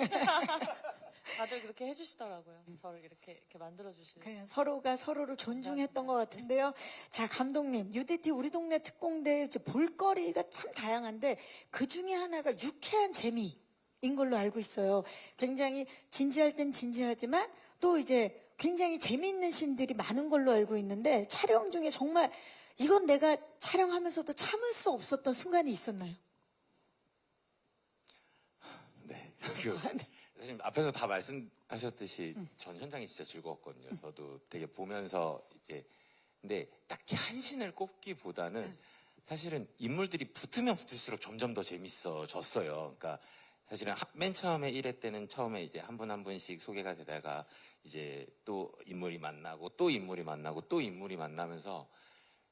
다들 그렇게 해주시더라고요. 저를 이렇게 만들어주시는. 그냥 서로가 서로를 존중했던 것 같은데요. 자, 감독님, UDT 우리 동네 특공대 이제 볼거리가 참 다양한데 그 중에 하나가 유쾌한 재미인 걸로 알고 있어요. 굉장히 진지할 땐 진지하지만 또 이제 굉장히 재미있는 씬들이 많은 걸로 알고 있는데 촬영 중에 정말 이건 내가 촬영하면서도 참을 수 없었던 순간이 있었나요? 네. 사실 앞에서 다 말씀하셨듯이 전 현장이 진짜 즐거웠거든요. 저도 되게 보면서 이제 근데 딱히 한 씬을 꼽기보다는 사실은 인물들이 붙으면 붙을수록 점점 더 재밌어졌어요. 그러니까 사실은 맨 처음에 1회 때는 처음에 이제 한 분 한 분씩 소개가 되다가 이제 또 인물이 만나고 또 인물이 만나고 또 인물이 만나면서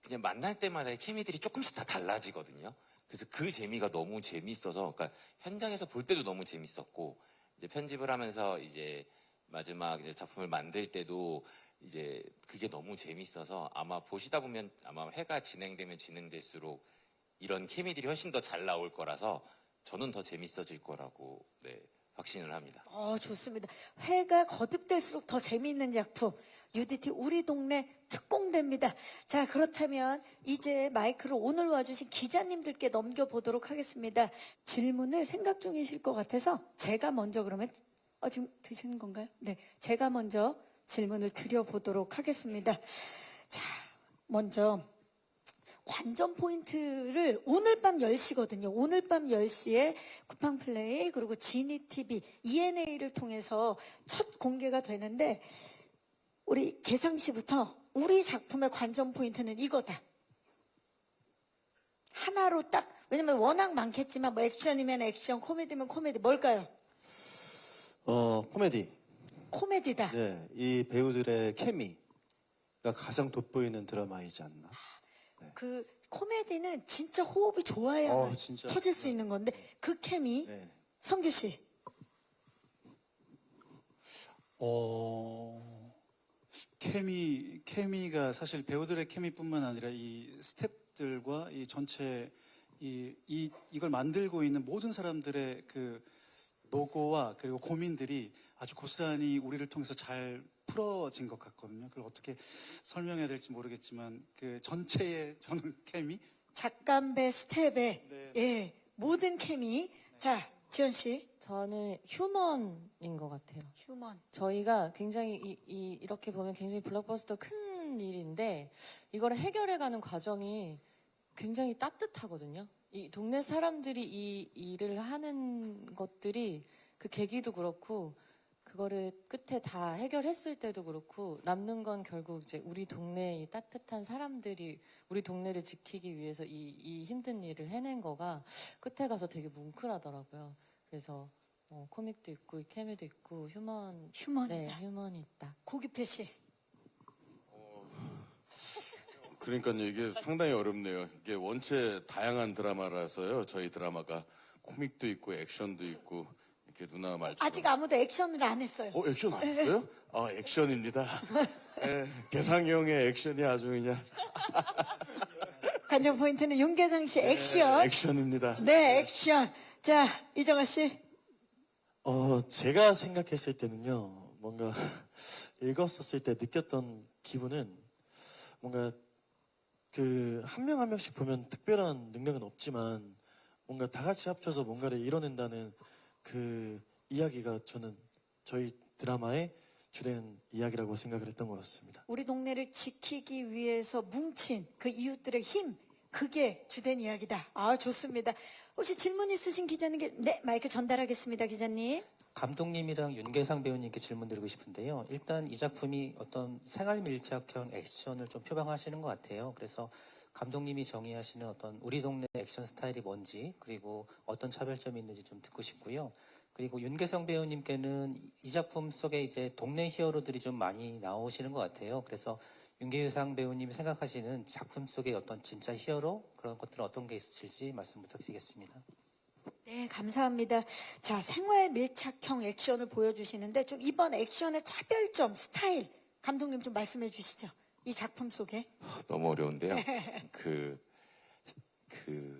그냥 만날 때마다 케미들이 조금씩 다 달라지거든요. 그래서 그 재미가 너무 재미있어서, 그러니까 현장에서 볼 때도 너무 재밌었고, 이제 편집을 하면서 이제 마지막 이제 작품을 만들 때도 이제 그게 너무 재밌어서 아마 보시다 보면 아마 회가 진행되면 진행될수록 이런 케미들이 훨씬 더 잘 나올 거라서 저는 더 재밌어질 거라고 확신을 합니다. 좋습니다. 회가 거듭될수록 더 재미있는 작품 UDT 우리 동네 특공대입니다. 자, 그렇다면 이제 마이크를 오늘 와주신 기자님들께 넘겨보도록 하겠습니다. 질문을 생각 중이실 것 같아서 제가 먼저 그러면 지금 드시는 건가요? 네, 제가 먼저 질문을 드려보도록 하겠습니다. 자, 먼저 관전 포인트를 오늘 밤 10시거든요. 오늘 밤 10시에 쿠팡플레이 그리고 지니TV, ENA를 통해서 첫 공개가 되는데 우리 개상 씨부터 우리 작품의 관전 포인트는 이거다. 하나로 딱, 왜냐면 워낙 많겠지만 뭐 액션이면 액션, 코미디면 코미디, 뭘까요? 코미디. 코미디다. 네, 이 배우들의 케미가 가장 돋보이는 드라마이지 않나. 그 코미디는 진짜 호흡이 좋아야 진짜. 터질 수 있는 건데 그 케미 네. 성규 씨. 케미가 사실 배우들의 케미뿐만 아니라 이 스태프들과 이 전체 이걸 만들고 있는 모든 사람들의 그 노고와 그리고 고민들이 아주 고스란히 우리를 통해서 잘 풀어진 것 같거든요. 그걸 어떻게 설명해야 될지 모르겠지만 그 전체의 저는 케미. 작감배 스텝의 네. 예, 모든 케미. 자, 지연 씨. 저는 휴먼인 것 같아요. 휴먼. 저희가 굉장히 이렇게 보면 굉장히 블록버스터 큰 일인데 이거를 해결해가는 과정이 굉장히 따뜻하거든요. 이 동네 사람들이 이 일을 하는 것들이 그 계기도 그렇고 그거를 끝에 다 해결했을 때도 그렇고 남는 건 결국 이제 우리 동네의 이 따뜻한 사람들이 우리 동네를 지키기 위해서 이 힘든 일을 해낸 거가 끝에 가서 되게 뭉클하더라고요. 그래서 코믹도 있고 케미도 있고 휴먼이다. 네, 휴먼이 있다. 고기태 씨. 그러니까요, 이게 상당히 어렵네요. 이게 원체 다양한 드라마라서요. 저희 드라마가 코믹도 있고 액션도 있고 이렇게 누나 말처럼. 아직 아무도 액션을 안 했어요. 액션 안 했어요? 아, 액션입니다. 예, 개상이 형의 액션이 아주 그냥 관전 포인트는 윤계상 씨 액션. 액션입니다. 네, 액션. 자, 이정아 씨. 제가 생각했을 때는요, 뭔가 읽었었을 때 느꼈던 기분은 뭔가 그 한 명 한 명씩 보면 특별한 능력은 없지만 뭔가 다 같이 합쳐서 뭔가를 이뤄낸다는 그 이야기가 저는 저희 드라마의 주된 이야기라고 생각을 했던 것 같습니다. 우리 동네를 지키기 위해서 뭉친 그 이웃들의 힘, 그게 주된 이야기다. 아, 좋습니다. 혹시 질문 있으신 기자님께, 네, 마이크 전달하겠습니다, 기자님. 감독님이랑 윤계상 배우님께 질문 드리고 싶은데요. 일단 이 작품이 어떤 생활 밀착형 액션을 좀 표방하시는 것 같아요. 그래서 감독님이 정의하시는 어떤 우리 동네 액션 스타일이 뭔지, 그리고 어떤 차별점이 있는지 좀 듣고 싶고요. 그리고 윤계상 배우님께는 이 작품 속에 이제 동네 히어로들이 좀 많이 나오시는 것 같아요. 그래서 윤계상 배우님이 생각하시는 작품 속의 어떤 진짜 히어로, 그런 것들은 어떤 게 있을지 말씀 부탁드리겠습니다. 네, 감사합니다. 자, 생활 밀착형 액션을 보여주시는데 좀 이번 액션의 차별점, 스타일 감독님 좀 말씀해 주시죠. 이 작품 속에. 너무 어려운데요.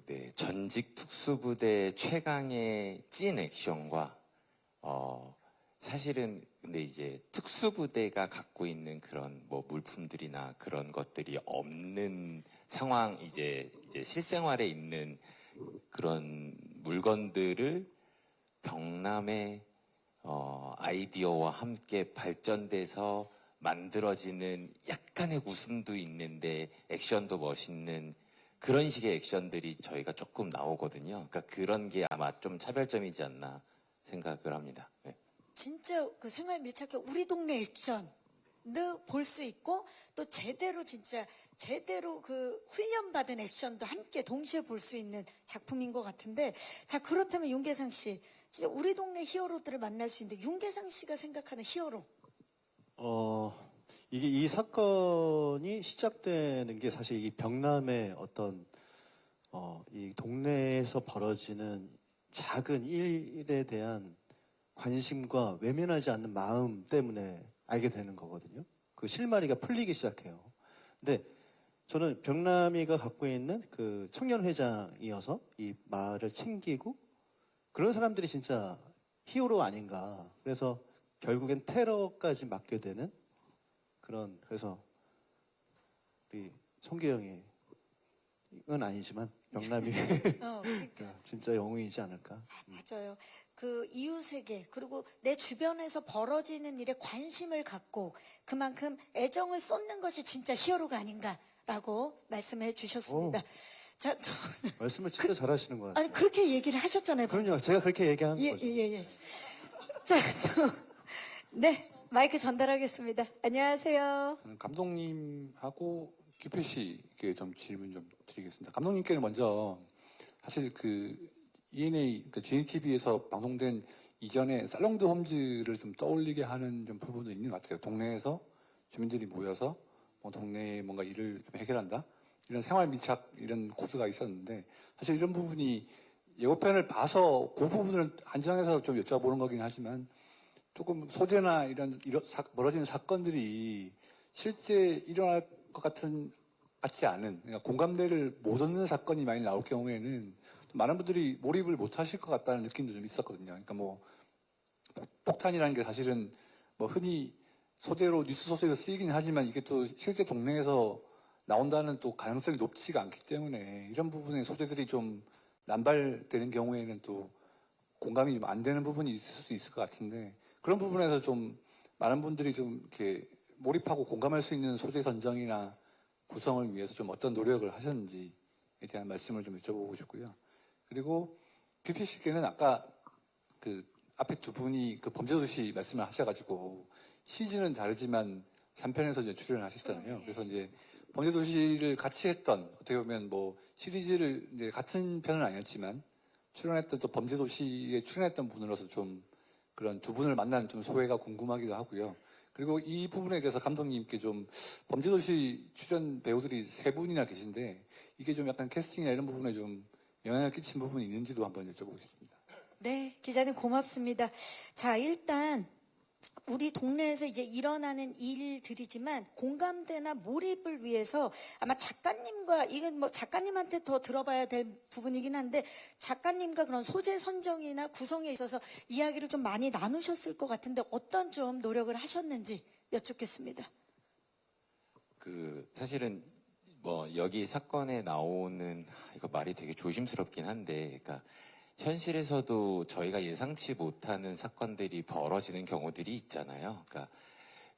네, 전직 특수부대 최강의 찐 액션과, 사실은, 근데 이제 특수부대가 갖고 있는 그런 뭐 물품들이나 그런 것들이 없는 상황, 이제 실생활에 있는 그런 물건들을 병남의 아이디어와 함께 발전돼서 만들어지는 약간의 웃음도 있는데 액션도 멋있는 그런 식의 액션들이 저희가 조금 나오거든요. 그러니까 그런 게 아마 좀 차별점이지 않나 생각을 합니다. 네. 진짜 그 생활 밀착형 우리 동네 액션도 볼 수 있고 또 제대로 그 훈련받은 액션도 함께 동시에 볼 수 있는 작품인 것 같은데, 자, 그렇다면 윤계상 씨, 진짜 우리 동네 히어로들을 만날 수 있는데 윤계상 씨가 생각하는 히어로. 이게 이 사건이 시작되는 게 사실 이 병남의 어떤 이 동네에서 벌어지는 작은 일에 대한 관심과 외면하지 않는 마음 때문에 알게 되는 거거든요. 그 실마리가 풀리기 시작해요. 근데 저는 병남이가 갖고 있는 그 청년회장이어서 이 마을을 챙기고 그런 사람들이 진짜 히어로 아닌가. 그래서 결국엔 테러까지 맡게 되는 그런, 그래서 우리 송기영이 이건 아니지만 병남이 그러니까. 진짜 영웅이지 않을까. 맞아요. 그 이웃에게 그리고 내 주변에서 벌어지는 일에 관심을 갖고 그만큼 애정을 쏟는 것이 진짜 히어로가 아닌가라고 말씀해 주셨습니다. 자, 또, 말씀을 진짜 잘하시는 것 같아요. 아니 그렇게 얘기를 하셨잖아요. 그럼요. 제가 그렇게 얘기한 예, 거죠. 예. 자, 또, 네, 마이크 전달하겠습니다. 안녕하세요. 감독님하고 규표 씨께 좀 질문 좀 드리겠습니다. 감독님께는 먼저 사실 그 ENA, 그 GNTV에서 방송된 이전에 살롱드 홈즈를 좀 떠올리게 하는 좀 부분도 있는 것 같아요. 동네에서 주민들이 모여서 뭐 동네에 뭔가 일을 좀 해결한다, 이런 생활 밀착 이런 코드가 있었는데, 사실 이런 부분이 예고편을 봐서 그 부분을 한정해서 좀 여쭤보는 거긴 하지만 조금 소재나 이런 벌어지는 사건들이 실제 일어날 것 같지 않은, 그러니까 공감대를 못 얻는 사건이 많이 나올 경우에는 좀 많은 분들이 몰입을 못 하실 것 같다는 느낌도 좀 있었거든요. 그러니까 뭐 폭탄이라는 게 사실은 뭐 흔히 소재로 뉴스 소재로 쓰이긴 하지만 이게 또 실제 동네에서 나온다는 또 가능성이 높지가 않기 때문에 이런 부분의 소재들이 좀 남발되는 경우에는 또 공감이 좀 안 되는 부분이 있을 수 있을 것 같은데 그런 부분에서 좀 많은 분들이 좀 이렇게 몰입하고 공감할 수 있는 소재 선정이나 구성을 위해서 좀 어떤 노력을 하셨는지에 대한 말씀을 좀 여쭤보고 싶고요. 그리고 큐피 씨께는 아까 그 앞에 두 분이 그 범죄도시 말씀을 하셔가지고 시즌은 다르지만 3편에서 이제 출연을 하셨잖아요. 그래서 이제 범죄도시를 같이 했던 어떻게 보면 뭐 시리즈를 이제 같은 편은 아니었지만 출연했던 또 범죄도시에 출연했던 분으로서 좀 그런 두 분을 만난 좀 소회가 궁금하기도 하고요. 그리고 이 부분에 대해서 감독님께 좀 범죄도시 출연 배우들이 3분이나 계신데 이게 좀 약간 캐스팅이나 이런 부분에 좀 영향을 끼친 부분이 있는지도 한번 여쭤보고 싶습니다. 네, 기자님 고맙습니다. 자, 일단 우리 동네에서 이제 일어나는 일들이지만 공감대나 몰입을 위해서 아마 작가님과 이건 뭐 작가님한테 더 들어봐야 될 부분이긴 한데 작가님과 그런 소재 선정이나 구성에 있어서 이야기를 좀 많이 나누셨을 것 같은데 어떤 좀 노력을 하셨는지 여쭙겠습니다. 사실은 뭐 여기 사건에 나오는 이거 말이 되게 조심스럽긴 한데, 그러니까 현실에서도 저희가 예상치 못하는 사건들이 벌어지는 경우들이 있잖아요. 그러니까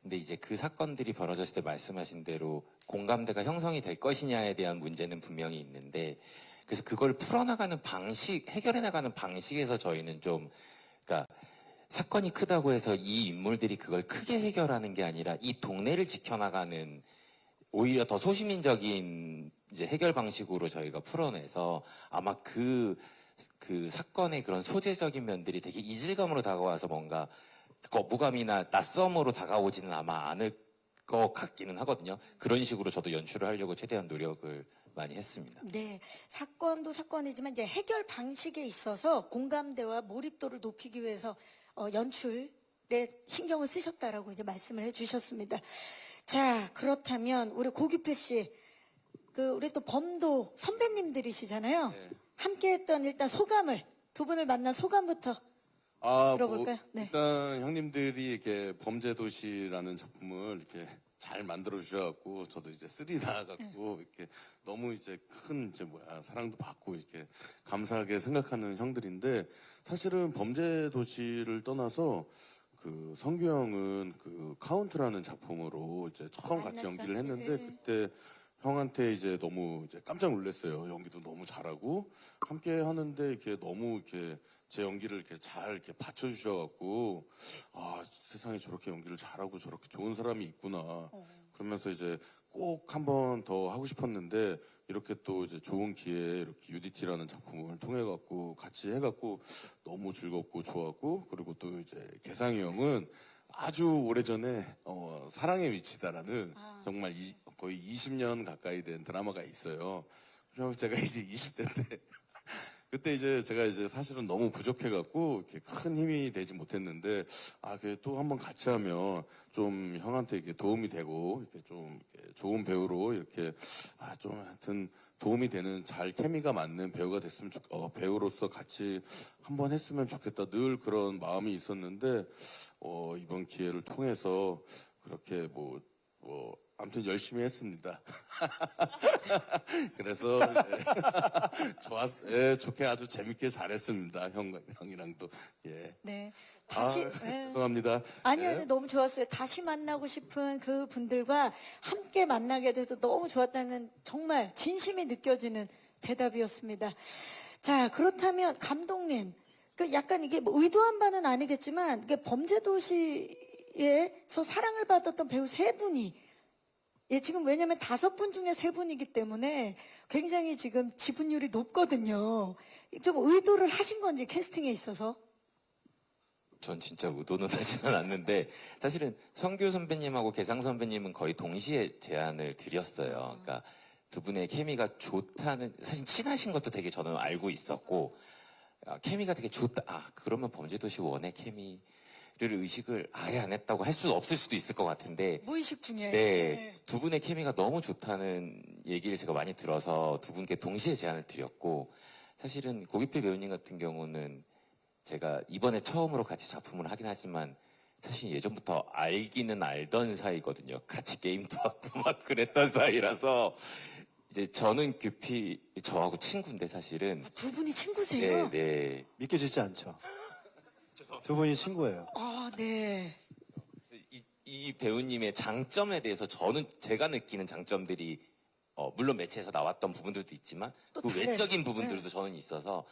근데 이제 그 사건들이 벌어졌을 때 말씀하신 대로 공감대가 형성이 될 것이냐에 대한 문제는 분명히 있는데, 그래서 그걸 풀어나가는 방식, 해결해 나가는 방식에서 저희는 좀, 그러니까 사건이 크다고 해서 이 인물들이 그걸 크게 해결하는 게 아니라 이 동네를 지켜나가는 오히려 더 소시민적인 이제 해결 방식으로 저희가 풀어내서 아마 그 사건의 그런 소재적인 면들이 되게 이질감으로 다가와서 뭔가 거부감이나 낯섦으로 다가오지는 아마 않을 것 같기는 하거든요. 그런 식으로 저도 연출을 하려고 최대한 노력을 많이 했습니다. 네, 사건도 사건이지만 이제 해결 방식에 있어서 공감대와 몰입도를 높이기 위해서 연출에 신경을 쓰셨다라고 이제 말씀을 해주셨습니다. 자, 그렇다면 우리 고규표 씨, 우리 또 범도 선배님들이시잖아요. 네. 함께했던 일단 소감을 두 분을 만난 소감부터 들어볼까요? 네. 일단 형님들이 이렇게 범죄도시라는 작품을 이렇게 잘 만들어 주셔갖고 저도 이제 쓰리 나와갖고 이렇게 너무 이제 큰 사랑도 받고 이렇게 감사하게 생각하는 형들인데 사실은 범죄도시를 떠나서 그 성규 형은 그 카운트라는 작품으로 이제 처음 같이 연기를 했는데 그때 형한테 이제 너무 이제 깜짝 놀랐어요. 연기도 너무 잘하고 함께 하는데 이렇게 너무 이렇게 제 연기를 이렇게 잘 이렇게 받쳐주셔갖고 아 세상에 저렇게 연기를 잘하고 저렇게 좋은 사람이 있구나. 그러면서 이제 꼭 한 번 더 하고 싶었는데 이렇게 또 이제 좋은 기회에 이렇게 UDT라는 작품을 통해 갖고 같이 해갖고 너무 즐겁고 좋았고 그리고 또 이제 개상이 형은 아주 오래전에 사랑의 위치다라는 정말 거의 20년 가까이 된 드라마가 있어요. 그래서 제가 이제 20대인데 그때 이제 제가 이제 사실은 너무 부족해갖고 이렇게 큰 힘이 되지 못했는데 그게 또 한번 같이 하면 좀 형한테 이렇게 도움이 되고 이렇게 좀 이렇게 좋은 배우로 이렇게 좀 하여튼 도움이 되는 잘 케미가 맞는 배우가 됐으면 배우로서 같이 한번 했으면 좋겠다 늘 그런 마음이 있었는데 이번 기회를 통해서 그렇게 아무튼 열심히 했습니다. 그래서 좋게 아주 재밌게 잘했습니다. 형이랑도 예. 네. 다시 죄송합니다. 아니요, 너무 좋았어요. 다시 만나고 싶은 그 분들과 함께 만나게 돼서 너무 좋았다는 정말 진심이 느껴지는 대답이었습니다. 자, 그렇다면 감독님, 약간 이게 의도한 바는 아니겠지만 이게 범죄도시에서 사랑을 받았던 배우 3분이 지금 왜냐면 5분 중에 3분이기 때문에 굉장히 지금 지분율이 높거든요. 좀 의도를 하신 건지 캐스팅에 있어서. 전 진짜 의도는 하지는 않는데 사실은 성규 선배님하고 개상 선배님은 거의 동시에 제안을 드렸어요. 그러니까 두 분의 케미가 좋다는 사실 친하신 것도 되게 저는 알고 있었고 케미가 되게 좋다. 그러면 범죄도시 1의 케미를 의식을 아예 안 했다고 할 수 없을 수도 있을 것 같은데 무의식 중에. 네, 두 분의 케미가 너무 좋다는 얘기를 제가 많이 들어서 두 분께 동시에 제안을 드렸고 사실은 고기표 배우님 같은 경우는 제가 이번에 처음으로 같이 작품을 하긴 하지만 사실 예전부터 알기는 알던 사이거든요. 같이 게임도 하고 막 그랬던 사이라서 이제 저는 규피 저하고 친구인데 사실은 두 분이 친구세요? 네. 믿겨지지 않죠. 두 분이 친구예요. 아, 네. 이 배우님의 장점에 대해서 저는 제가 느끼는 장점들이 물론 매체에서 나왔던 부분들도 있지만 또 그 다른, 외적인 부분들도 저는 있어서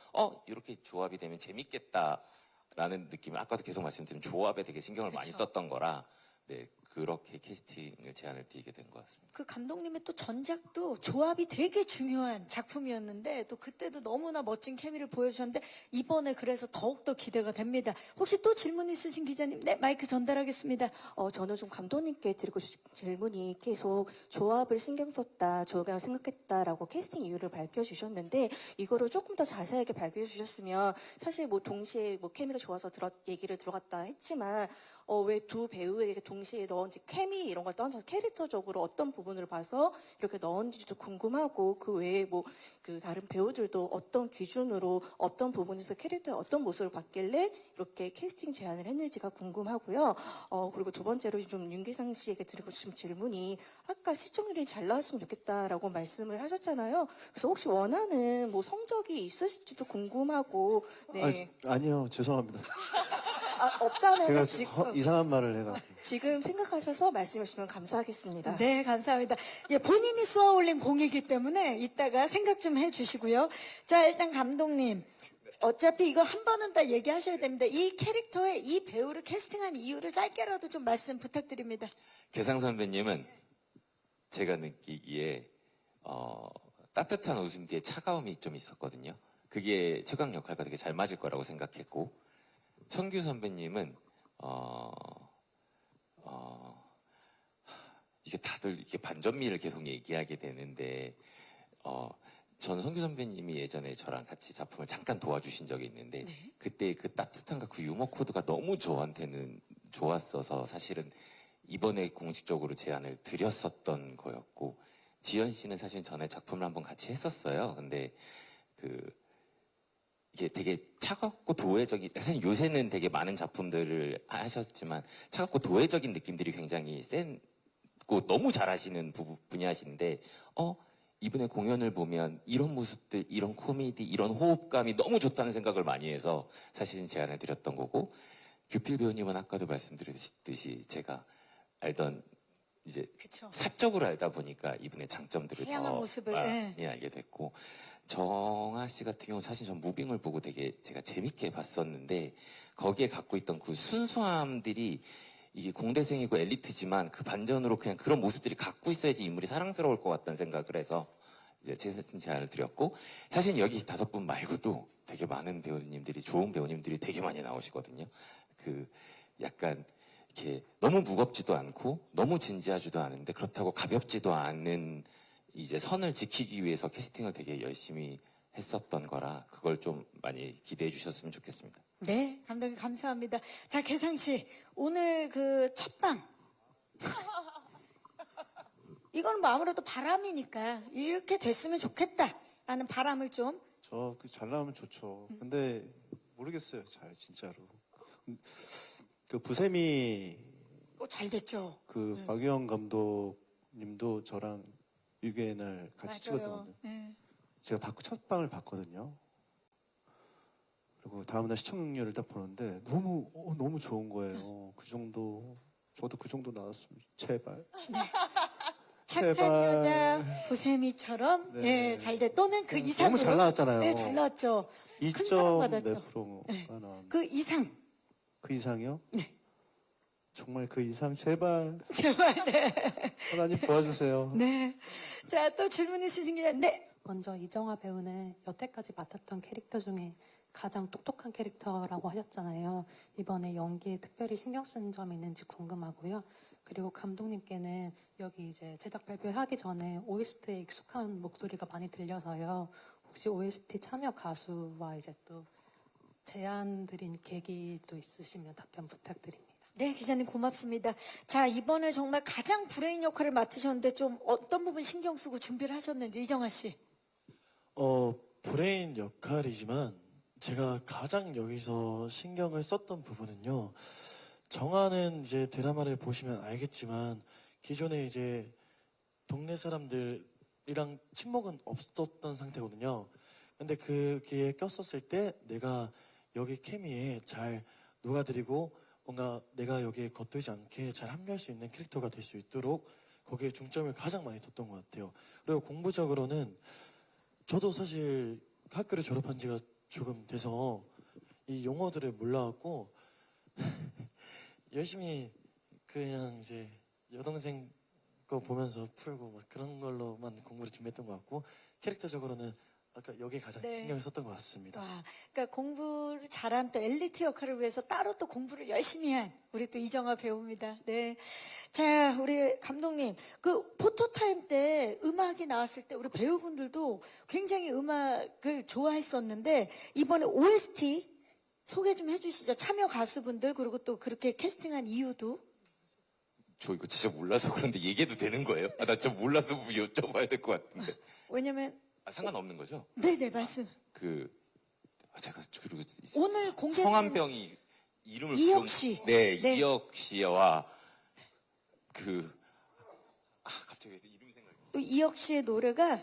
이렇게 조합이 되면 재밌겠다라는 느낌을 아까도 계속 말씀드린 조합에 되게 신경을 많이 그쵸. 썼던 거라 네 그렇게 캐스팅을 제안을 드리게 된 것 같습니다. 그 감독님의 또 전작도 조합이 되게 중요한 작품이었는데 또 그때도 너무나 멋진 케미를 보여주셨는데 이번에 그래서 더욱더 기대가 됩니다. 혹시 또 질문 있으신 기자님? 네, 마이크 전달하겠습니다. 저는 좀 감독님께 드리고 싶은 질문이 계속 조합을 신경 썼다, 조합을 생각했다라고 캐스팅 이유를 밝혀주셨는데 이거를 조금 더 자세하게 밝혀주셨으면 사실 뭐 동시에 뭐 케미가 좋아서 얘기를 들어갔다 했지만 왜 두 배우에게 동시에 넣은지 케미 이런 걸 떠나서 캐릭터적으로 어떤 부분을 봐서 이렇게 넣은지도 궁금하고 그 외에 뭐 그 다른 배우들도 어떤 기준으로 어떤 부분에서 캐릭터의 어떤 모습을 봤길래 이렇게 캐스팅 제안을 했는지가 궁금하고요. 그리고 두 번째로 좀 윤계상 씨에게 드리고 싶은 질문이 아까 시청률이 잘 나왔으면 좋겠다라고 말씀을 하셨잖아요. 그래서 혹시 원하는 뭐 성적이 있으실지도 궁금하고 네. 아니요, 죄송합니다. 없다면 제가 지금 이상한 말을 해가지고. 지금 생각하셔서 말씀해 주시면 감사하겠습니다. 네, 감사합니다. 예, 본인이 쏘아 올린 공이기 때문에 이따가 생각 좀 해주시고요. 자, 일단 감독님. 어차피 이거 한 번은 다 얘기하셔야 됩니다. 이 캐릭터에 이 배우를 캐스팅한 이유를 짧게라도 좀 말씀 부탁드립니다. 개상 선배님은 제가 느끼기에 따뜻한 웃음 뒤에 차가움이 좀 있었거든요. 그게 최강 역할과 되게 잘 맞을 거라고 생각했고 성규 선배님은 이게 다들 이렇게 반전미를 계속 얘기하게 되는데 저는 성규 선배님이 예전에 저랑 같이 작품을 잠깐 도와주신 적이 있는데 그때 그 따뜻함과 그 유머 코드가 너무 저한테는 좋았어서 사실은 이번에 공식적으로 제안을 드렸었던 거였고 지연 씨는 사실 전에 작품을 한번 같이 했었어요. 근데 이게 되게 차갑고 도회적인, 사실 요새는 되게 많은 작품들을 하셨지만 차갑고 도회적인 느낌들이 굉장히 센고 너무 잘하시는 분야신데 이분의 공연을 보면 이런 모습들, 이런 코미디, 이런 호흡감이 너무 좋다는 생각을 많이 해서 사실은 제안을 드렸던 거고 규필 배우님은 아까도 말씀드렸듯이 제가 알던 이제 그쵸. 사적으로 알다 보니까 이분의 장점들을 다양한 더 모습을, 많이 알게 됐고 정아 씨 같은 경우 사실 전 무빙을 보고 되게 제가 재밌게 봤었는데 거기에 갖고 있던 그 순수함들이 이게 공대생이고 엘리트지만 그 반전으로 그냥 그런 모습들이 갖고 있어야지 인물이 사랑스러울 것 같다는 생각을 해서 이제 제안을 드렸고 사실 여기 5분 말고도 되게 많은 배우님들이 좋은 배우님들이 되게 많이 나오시거든요. 그 약간 이렇게 너무 무겁지도 않고 너무 진지하지도 않은데 그렇다고 가볍지도 않은 이제 선을 지키기 위해서 캐스팅을 되게 열심히 했었던 거라 그걸 좀 많이 기대해 주셨으면 좋겠습니다. 네, 감독님 감사합니다. 자, 개상 씨, 오늘 그 첫방. 이거는 뭐 아무래도 바람이니까 이렇게 됐으면 좋겠다라는 바람을 좀. 잘 나오면 좋죠. 근데 모르겠어요, 잘 진짜로. 그 부세미 잘 됐죠. 그 박유영 감독님도 저랑 유괴날 같이 맞아요. 찍었거든요. 네. 제가 첫 방을 봤거든요. 그리고 다음날 시청률을 딱 보는데 너무 좋은 거예요. 그 정도 저도 그 정도 나왔으면 제발. 착한 제발. 여자 부세미처럼 네. 예, 잘 돼. 또는 그 이상으로. 너무 잘 나왔잖아요. 네, 잘 나왔죠. 큰 사랑 받았죠. 2.4%가 나왔는데 그 이상. 그 이상이요? 네. 정말 그 이상 제발 제발. 네. 하나님 도와주세요. 네. 자, 또 질문 있으신 기자. 네. 먼저 이정화 배우는 여태까지 맡았던 캐릭터 중에 가장 똑똑한 캐릭터라고 하셨잖아요. 이번에 연기에 특별히 신경 쓴 점이 있는지 궁금하고요. 그리고 감독님께는 여기 이제 제작 발표하기 전에 OST에 익숙한 목소리가 많이 들려서요. 혹시 OST 참여 가수와 이제 또 제안 드린 계기도 있으시면 답변 부탁드립니다. 네, 기자님 고맙습니다. 자, 이번에 정말 가장 브레인 역할을 맡으셨는데 좀 어떤 부분 신경 쓰고 준비를 하셨는지 이정아 씨. 브레인 역할이지만 제가 가장 여기서 신경을 썼던 부분은요. 정아는 이제 드라마를 보시면 알겠지만 기존에 이제 동네 사람들의 이랑 친목은 없었던 상태거든요. 근데 그게 꼈었을 때 내가 여기 케미에 잘 녹아들이고 뭔가 내가 여기에 겉돌지 않게 잘 합류할 수 있는 캐릭터가 될 수 있도록 거기에 중점을 가장 많이 뒀던 것 같아요. 그리고 공부적으로는 저도 사실 학교를 졸업한 지가 조금 돼서 이 용어들을 몰라갖고 열심히 그냥 이제 여동생 거 보면서 풀고 막 그런 걸로만 공부를 준비했던 것 같고 캐릭터적으로는 아까 여기에 가장 네. 신경을 썼던 것 같습니다. 와, 그러니까 공부를 잘한 또 엘리트 역할을 위해서 따로 또 공부를 열심히 한 우리 또 이정아 배우입니다. 네. 자, 우리 감독님, 그 포토타임 때 음악이 나왔을 때 우리 배우분들도 굉장히 음악을 좋아했었는데 이번에 OST 소개 좀 해주시죠. 참여 가수분들 그리고 또 그렇게 캐스팅한 이유도. 저 이거 진짜 몰라서 그런데 얘기해도 되는 거예요? 아, 나 좀 몰라서 여쭤봐야 될 것 같은데. 왜냐면 아, 상관없는 거죠? 네네 말씀. 제가 그리고 오늘 공개된 성함병이 이름을 이혁 씨. 네, 네. 이혁 씨와 갑자기 이름 생각이. 또 이혁 씨의 노래가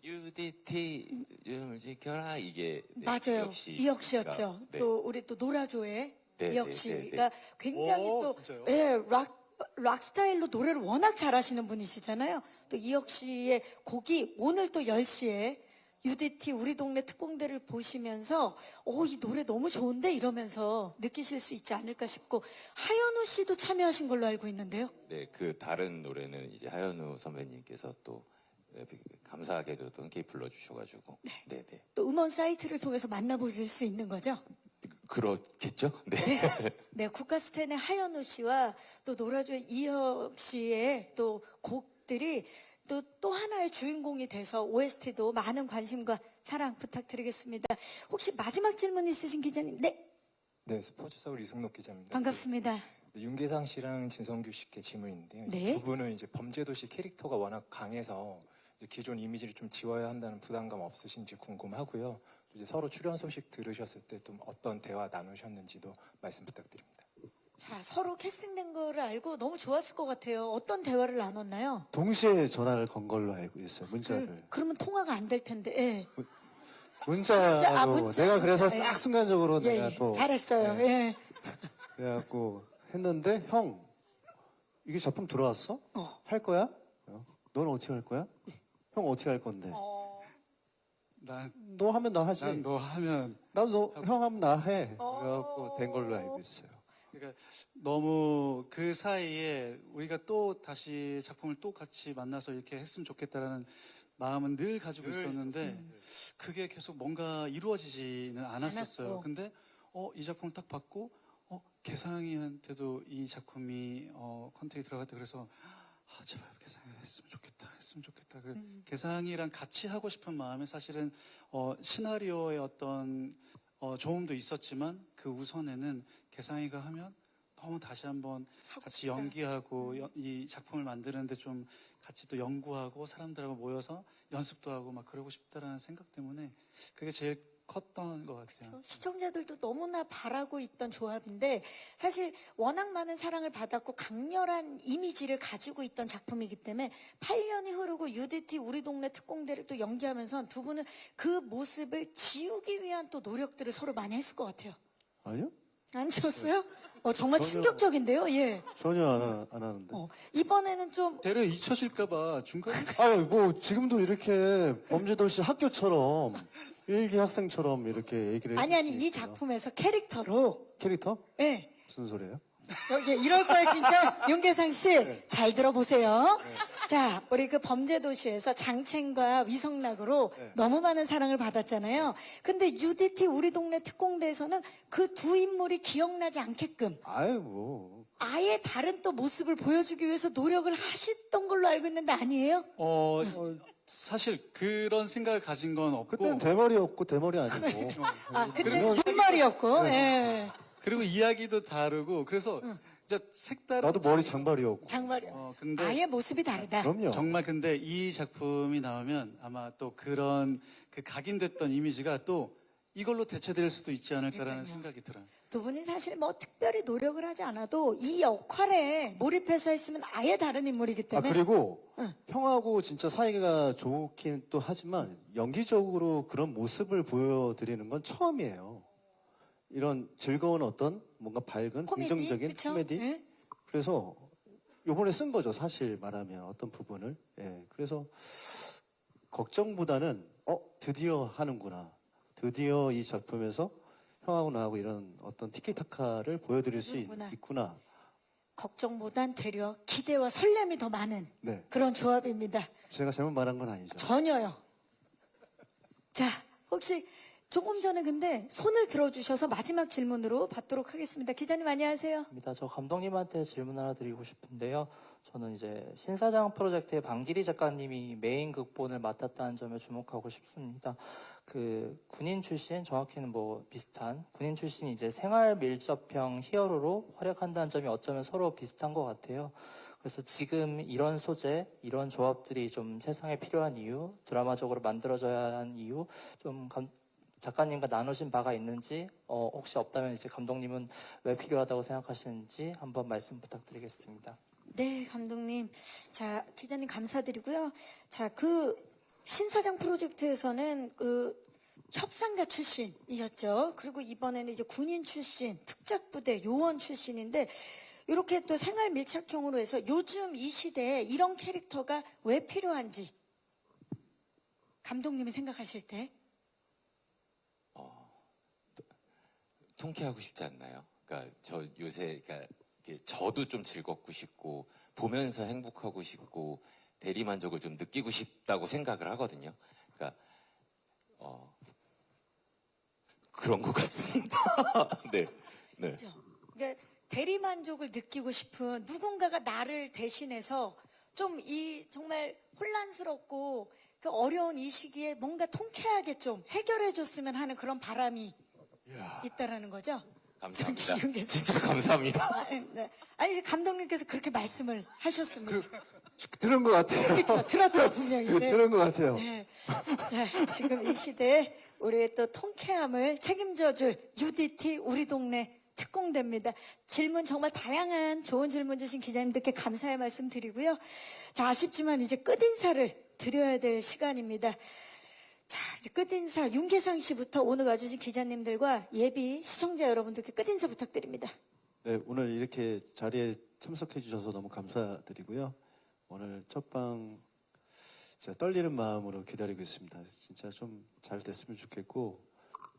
UDT 좀 지켜라 이게 네, 맞아요. 이혁 씨였죠. 네. 또 우리 또 노라조의 네, 이혁 네, 씨가 네, 굉장히 오, 또 진짜요? 예, 락 스타일로 노래를 워낙 잘하시는 분이시잖아요. 또 이혁 씨의 곡이 오늘 또 10시에 UDT 우리 동네 특공대를 보시면서 이 노래 너무 좋은데 이러면서 느끼실 수 있지 않을까 싶고 하현우 씨도 참여하신 걸로 알고 있는데요. 네, 그 다른 노래는 이제 하현우 선배님께서 또 감사하게도 또 흔쾌히 불러주셔가지고 네. 또 음원 사이트를 통해서 만나보실 수 있는 거죠. 그렇겠죠? 네. 네, 국가스텐의 하현우 씨와 또 노라조의 이혁 씨의 또 곡들이 또 하나의 주인공이 돼서 OST도 많은 관심과 사랑 부탁드리겠습니다. 혹시 마지막 질문 있으신 기자님? 네, 네, 스포츠서울 이승록 기자입니다. 반갑습니다. 네, 윤계상 씨랑 진성규 씨께 질문인데요. 이제 네. 두 분은 이제 범죄도시 캐릭터가 워낙 강해서 이제 기존 이미지를 좀 지워야 한다는 부담감 없으신지 궁금하고요. 또 이제 서로 출연 소식 들으셨을 때 좀 어떤 대화 나누셨는지도 말씀 부탁드립니다. 자, 서로 캐스팅된 거를 알고 너무 좋았을 것 같아요. 어떤 대화를 나눴나요? 동시에 전화를 건 걸로 알고 있어요. 문자를. 그러면 통화가 안 될 텐데. 예. 문자로. 문자. 내가 그래서 예. 딱 순간적으로 예, 내가 예. 또 잘했어요. 네. 예. 그래갖고 했는데 형 이게 작품 들어왔어? 할 거야? 너는 어떻게 할 거야? 형 어떻게 할 건데? 너 하면 나 하지. 난 너 하면 나도 형 하면 나 해. 그래갖고 된 걸로 알고 있어요. 그러니까 너무 그 사이에 우리가 또 다시 작품을 또 같이 만나서 이렇게 했으면 좋겠다라는 마음은 늘 가지고 있었는데 그게 계속 뭔가 이루어지지는 않았었어요. 않았고. 근데 이 작품을 딱 봤고 개상이한테도 이 작품이 컨택이 들어갔다 그래서 제발 개상이 했으면 좋겠다. 그래, 개상이랑 같이 하고 싶은 마음에 사실은 시나리오의 어떤 조음도 있었지만 그 우선에는 개상이가 하면 너무 다시 한번 같이 연기하고 이 작품을 만드는데 좀 같이 또 연구하고 사람들하고 모여서 연습도 하고 막 그러고 싶다라는 생각 때문에 그게 제일 컸던 것 같아요. 시청자들도 너무나 바라고 있던 조합인데 사실 워낙 많은 사랑을 받았고 강렬한 이미지를 가지고 있던 작품이기 때문에 8년이 흐르고 UDT 우리 동네 특공대를 또 연기하면서 두 분은 그 모습을 지우기 위한 또 노력들을 서로 많이 했을 것 같아요. 아니요? 안 지웠어요? 정말 전혀. 충격적인데요. 예. 전혀 안 하는데. 이번에는 좀 대려 잊혀질까봐 중간에 아유, 뭐, 지금도 이렇게 범죄도시 학교처럼, 일기 학생처럼 이렇게 얘기를 아니 해줄 수 이 있어요. 작품에서 캐릭터로 캐릭터? 예. 무슨 소리예요? 이럴 거야 진짜 윤계상 씨 잘 네. 들어보세요. 자, 우리 그 범죄도시에서 장첸과 위성락으로 너무 많은 사랑을 받았잖아요. 근데 UDT 우리 동네 특공대에서는 그 두 인물이 기억나지 않게끔 아유, 뭐. 아예 다른 또 모습을 보여주기 위해서 노력을 하셨던 걸로 알고 있는데 아니에요? 사실 그런 생각을 가진 건 없고 그때는 대머리였고, 대머리 아니고. 그때는 흰머리였고. 예. 그리고 이야기도 다르고 그래서 진짜 색다른 나도 머리 장발이었고. 장발이 근데 아예 모습이 다르다. 그럼요. 정말 근데 이 작품이 나오면 아마 또 그런 그 각인됐던 이미지가 또 이걸로 대체될 수도 있지 않을까라는 그러니까요. 생각이 들어요. 두 분이 사실 뭐 특별히 노력을 하지 않아도 이 역할에 몰입해서 했으면 아예 다른 인물이기 아, 때문에. 그리고 응. 형하고 진짜 사이가 좋긴 또 하지만 연기적으로 그런 모습을 보여드리는 건 처음이에요. 이런 즐거운 어떤 뭔가 밝은 코미디, 긍정적인 그쵸? 코미디. 예? 그래서 요번에 쓴 거죠, 사실 말하면 어떤 부분을. 예. 그래서 걱정보다는 드디어 하는구나. 드디어 이 작품에서 형하고 나하고 이런 어떤 티키타카를 보여드릴 수 해주는구나. 있구나. 걱정보단 되려 기대와 설렘이 더 많은 네. 그런 조합입니다. 제가 잘못 말한 건 아니죠. 전혀요. 자, 혹시 조금 전에 근데 손을 들어주셔서 마지막 질문으로 받도록 하겠습니다. 기자님 안녕하세요. 저 감독님한테 질문 하나 드리고 싶은데요. 저는 이제 신사장 프로젝트의 방기리 작가님이 메인 극본을 맡았다는 점에 주목하고 싶습니다. 그 군인 출신, 정확히는 뭐 비슷한 군인 출신 이제 생활 밀접형 히어로로 활약한다는 점이 어쩌면 서로 비슷한 것 같아요. 그래서 지금 이런 소재, 이런 조합들이 좀 세상에 필요한 이유, 드라마적으로 만들어져야 하는 이유, 좀 작가님과 나누신 바가 있는지, 혹시 없다면 이제 감독님은 왜 필요하다고 생각하시는지 한번 말씀 부탁드리겠습니다. 네, 감독님. 자, 기자님 감사드리고요. 자, 그 신사장 프로젝트에서는 그 협상가 출신이셨죠. 그리고 이번에는 이제 군인 출신, 특작부대 요원 출신인데 이렇게 또 생활 밀착형으로 해서 요즘 이 시대에 이런 캐릭터가 왜 필요한지 감독님이 생각하실 때 통쾌하고 싶지 않나요? 그러니까 저 요새 그러니까 이게 저도 좀 즐겁고 싶고 보면서 행복하고 싶고 대리만족을 좀 느끼고 싶다고 생각을 하거든요. 그러니까 그런 것 같습니다. 네, 네. 그렇죠. 그러니까 대리만족을 느끼고 싶은 누군가가 나를 대신해서 좀 이 정말 혼란스럽고 그 어려운 이 시기에 뭔가 통쾌하게 좀 해결해줬으면 하는 그런 바람이 있다라는 거죠. 감사합니다. 기운계 진짜 감사합니다. 네. 아니 감독님께서 그렇게 말씀을 하셨습니다. 들은 것 같아요. 그렇죠. 들었죠 분명히. 네. 들은 것 같아요. 네. 자, 지금 이 시대에 우리의 또 통쾌함을 책임져줄 UDT 우리 동네 특공대입니다. 질문 정말 다양한 좋은 질문 주신 기자님들께 감사의 말씀 드리고요. 자, 아쉽지만 이제 끝인사를 드려야 될 시간입니다. 자, 이제 끝인사 윤계상 씨부터 오늘 와주신 기자님들과 예비 시청자 여러분들께 끝인사 부탁드립니다. 네, 오늘 이렇게 자리에 참석해 주셔서 너무 감사드리고요. 오늘 첫방 진짜 떨리는 마음으로 기다리고 있습니다. 진짜 좀 잘 됐으면 좋겠고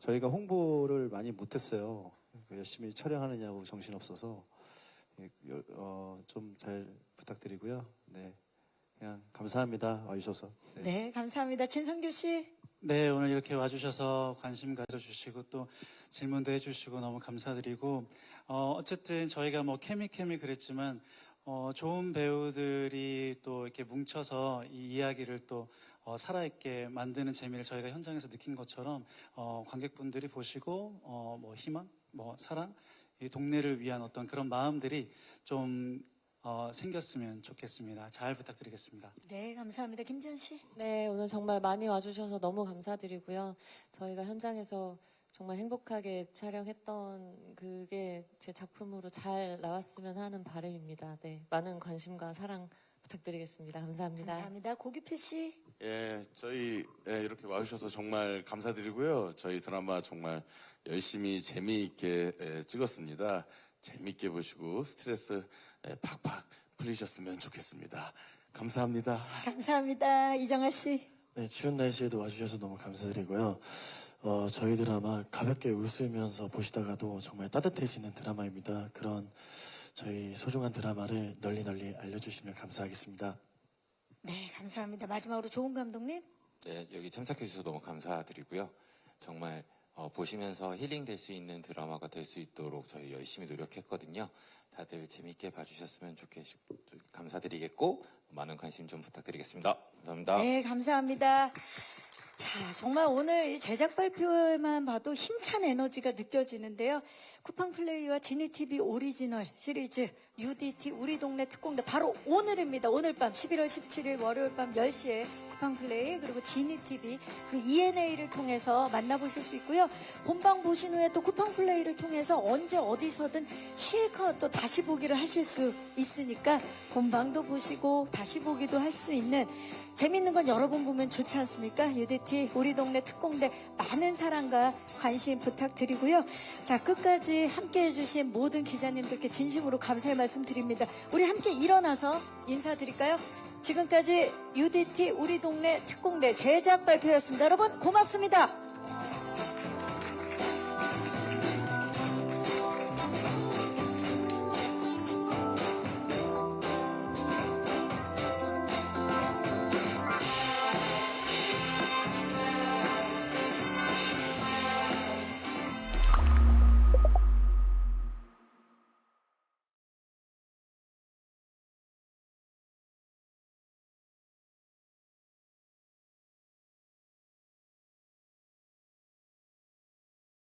저희가 홍보를 많이 못했어요. 열심히 촬영하느냐고 정신없어서 좀 잘 부탁드리고요. 네, 그냥 감사합니다. 와주셔서. 네, 감사합니다. 진성규 씨. 네, 오늘 이렇게 와주셔서 관심 가져주시고 또 질문도 해주시고 너무 감사드리고 어쨌든 저희가 뭐 케미 그랬지만 좋은 배우들이 또 이렇게 뭉쳐서 이 이야기를 또 살아있게 만드는 재미를 저희가 현장에서 느낀 것처럼 관객분들이 보시고 뭐 희망, 뭐 사랑, 이 동네를 위한 어떤 그런 마음들이 좀 생겼으면 좋겠습니다. 잘 부탁드리겠습니다. 네, 감사합니다. 김지현 씨. 네, 오늘 정말 많이 와주셔서 너무 감사드리고요. 저희가 현장에서 정말 행복하게 촬영했던 그게 제 작품으로 잘 나왔으면 하는 바람입니다. 네, 많은 관심과 사랑 부탁드리겠습니다. 감사합니다. 감사합니다. 고규필 씨. 예, 저희 이렇게 와주셔서 정말 감사드리고요. 저희 드라마 정말 열심히 재미있게 찍었습니다. 재미있게 보시고 스트레스 팍팍 풀리셨으면 좋겠습니다. 감사합니다. 감사합니다. 이정아 씨. 네, 추운 날씨에도 와주셔서 너무 감사드리고요. 저희 드라마 가볍게 웃으면서 보시다가도 정말 따뜻해지는 드라마입니다. 그런 저희 소중한 드라마를 널리 알려주시면 감사하겠습니다. 네, 감사합니다. 마지막으로 조은 감독님. 네, 여기 참석해 주셔서 너무 감사드리고요. 정말 보시면서 힐링될 수 있는 드라마가 될 수 있도록 저희 열심히 노력했거든요. 다들 재밌게 봐주셨으면 감사드리겠고 많은 관심 좀 부탁드리겠습니다. 감사합니다. 네, 감사합니다. 자, 정말 오늘 이 제작 발표에만 봐도 힘찬 에너지가 느껴지는데요. 쿠팡 플레이와 지니TV 오리지널 시리즈 UDT 우리 동네 특공대 바로 오늘입니다. 오늘 밤 11월 17일 월요일 밤 10시에 쿠팡플레이 그리고 지니TV 그리고 ENA를 통해서 만나보실 수 있고요. 본방 보신 후에 또 쿠팡플레이를 통해서 언제 어디서든 실컷 또 다시 보기를 하실 수 있으니까 본방도 보시고 다시 보기도 할 수 있는 재밌는 건 여러 번 보면 좋지 않습니까? UDT 우리 동네 특공대 많은 사랑과 관심 부탁드리고요. 자, 끝까지 함께해 주신 모든 기자님들께 진심으로 감사의 말씀 드립니다. 우리 함께 일어나서 인사드릴까요? 지금까지 UDT 우리 동네 특공대 제작 발표였습니다. 여러분 고맙습니다.